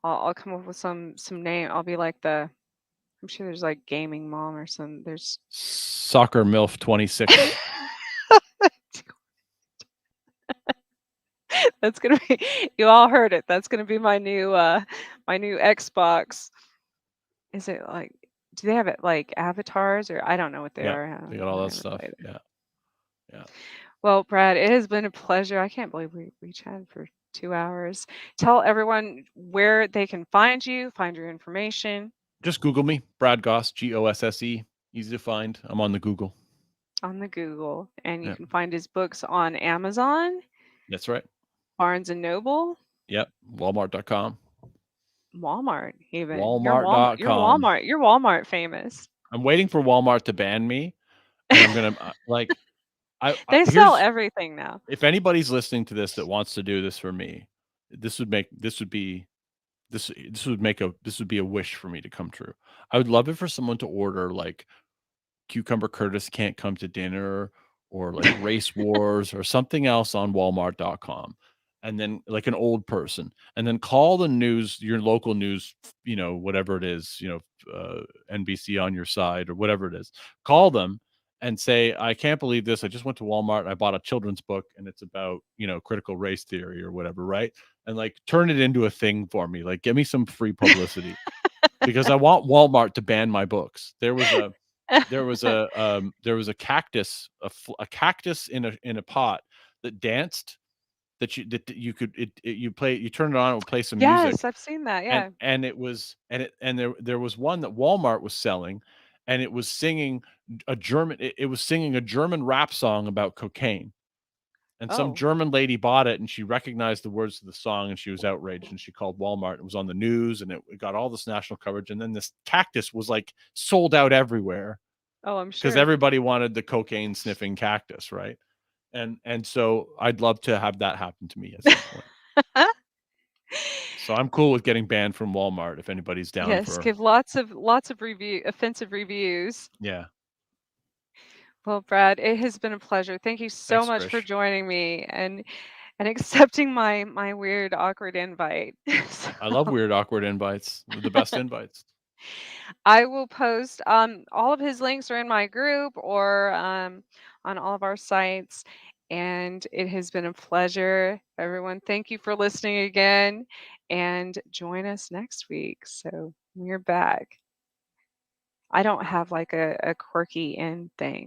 I'll come up with some name. I'll be like I'm sure there's like gaming mom or some there's Soccer MILF 26. that's gonna be you all heard it. That's gonna be my new Xbox. Is it like do they have it like avatars or I don't know what they Yeah, are. they got all I that never stuff. played it. Yeah, yeah. Well, Brad, it has been a pleasure. I can't believe we chatted for 2 hours. Tell everyone where they can find you, find your information Just Google me, Brad Gosse, Gosse. Easy to find. I'm on the Google. on the Google, and you Yeah, can find his books on Amazon, that's right. Barnes and Noble, Yep, Walmart.com. Walmart even. Walmart.com. You're Walmart famous. I'm waiting for Walmart to ban me, and I'm gonna like. They sell Here's everything now. if anybody's listening to this that wants to do this for me, this would make this would be this would be a wish for me to come true. I would love it for someone to order like Cucumber Curtis Can't Come to Dinner or like Race Wars or something else on Walmart.com. And then like an old person, and then call the news, your local news, whatever it is, NBC on your side or whatever it is. Call them and say, I can't believe this. I just went to Walmart and I bought a children's book and it's about, critical race theory or whatever, right? And like turn it into a thing for me. Like, give me some free publicity because I want Walmart to ban my books. There was a cactus, a cactus in a pot that danced that you could you turn it on, it would play some Yes, music, I've seen that. and Yeah. and it was and there was one that Walmart was selling, and it was singing it was singing a German rap song about cocaine. And some Oh. German lady bought it and she recognized the words of the song and she was outraged and she called Walmart. It was on the news and it got all this national coverage. And then this cactus was like sold out everywhere Oh, I'm because sure. everybody wanted the cocaine sniffing cactus, right? And so I'd love to have that happen to me at some point. So I'm cool with getting banned from Walmart if anybody's down Yes, for. give lots of offensive reviews. Yeah. Well, Brad, it has been a pleasure. Thank you so Thanks, much for Trish. joining me and accepting my weird awkward invite. I love So weird, awkward invites. They're the best invites. I will post all of his links are in my group or on all of our sites. And it has been a pleasure, everyone. Thank you for listening again and join us next week. So we're back. I don't have like a quirky end thing.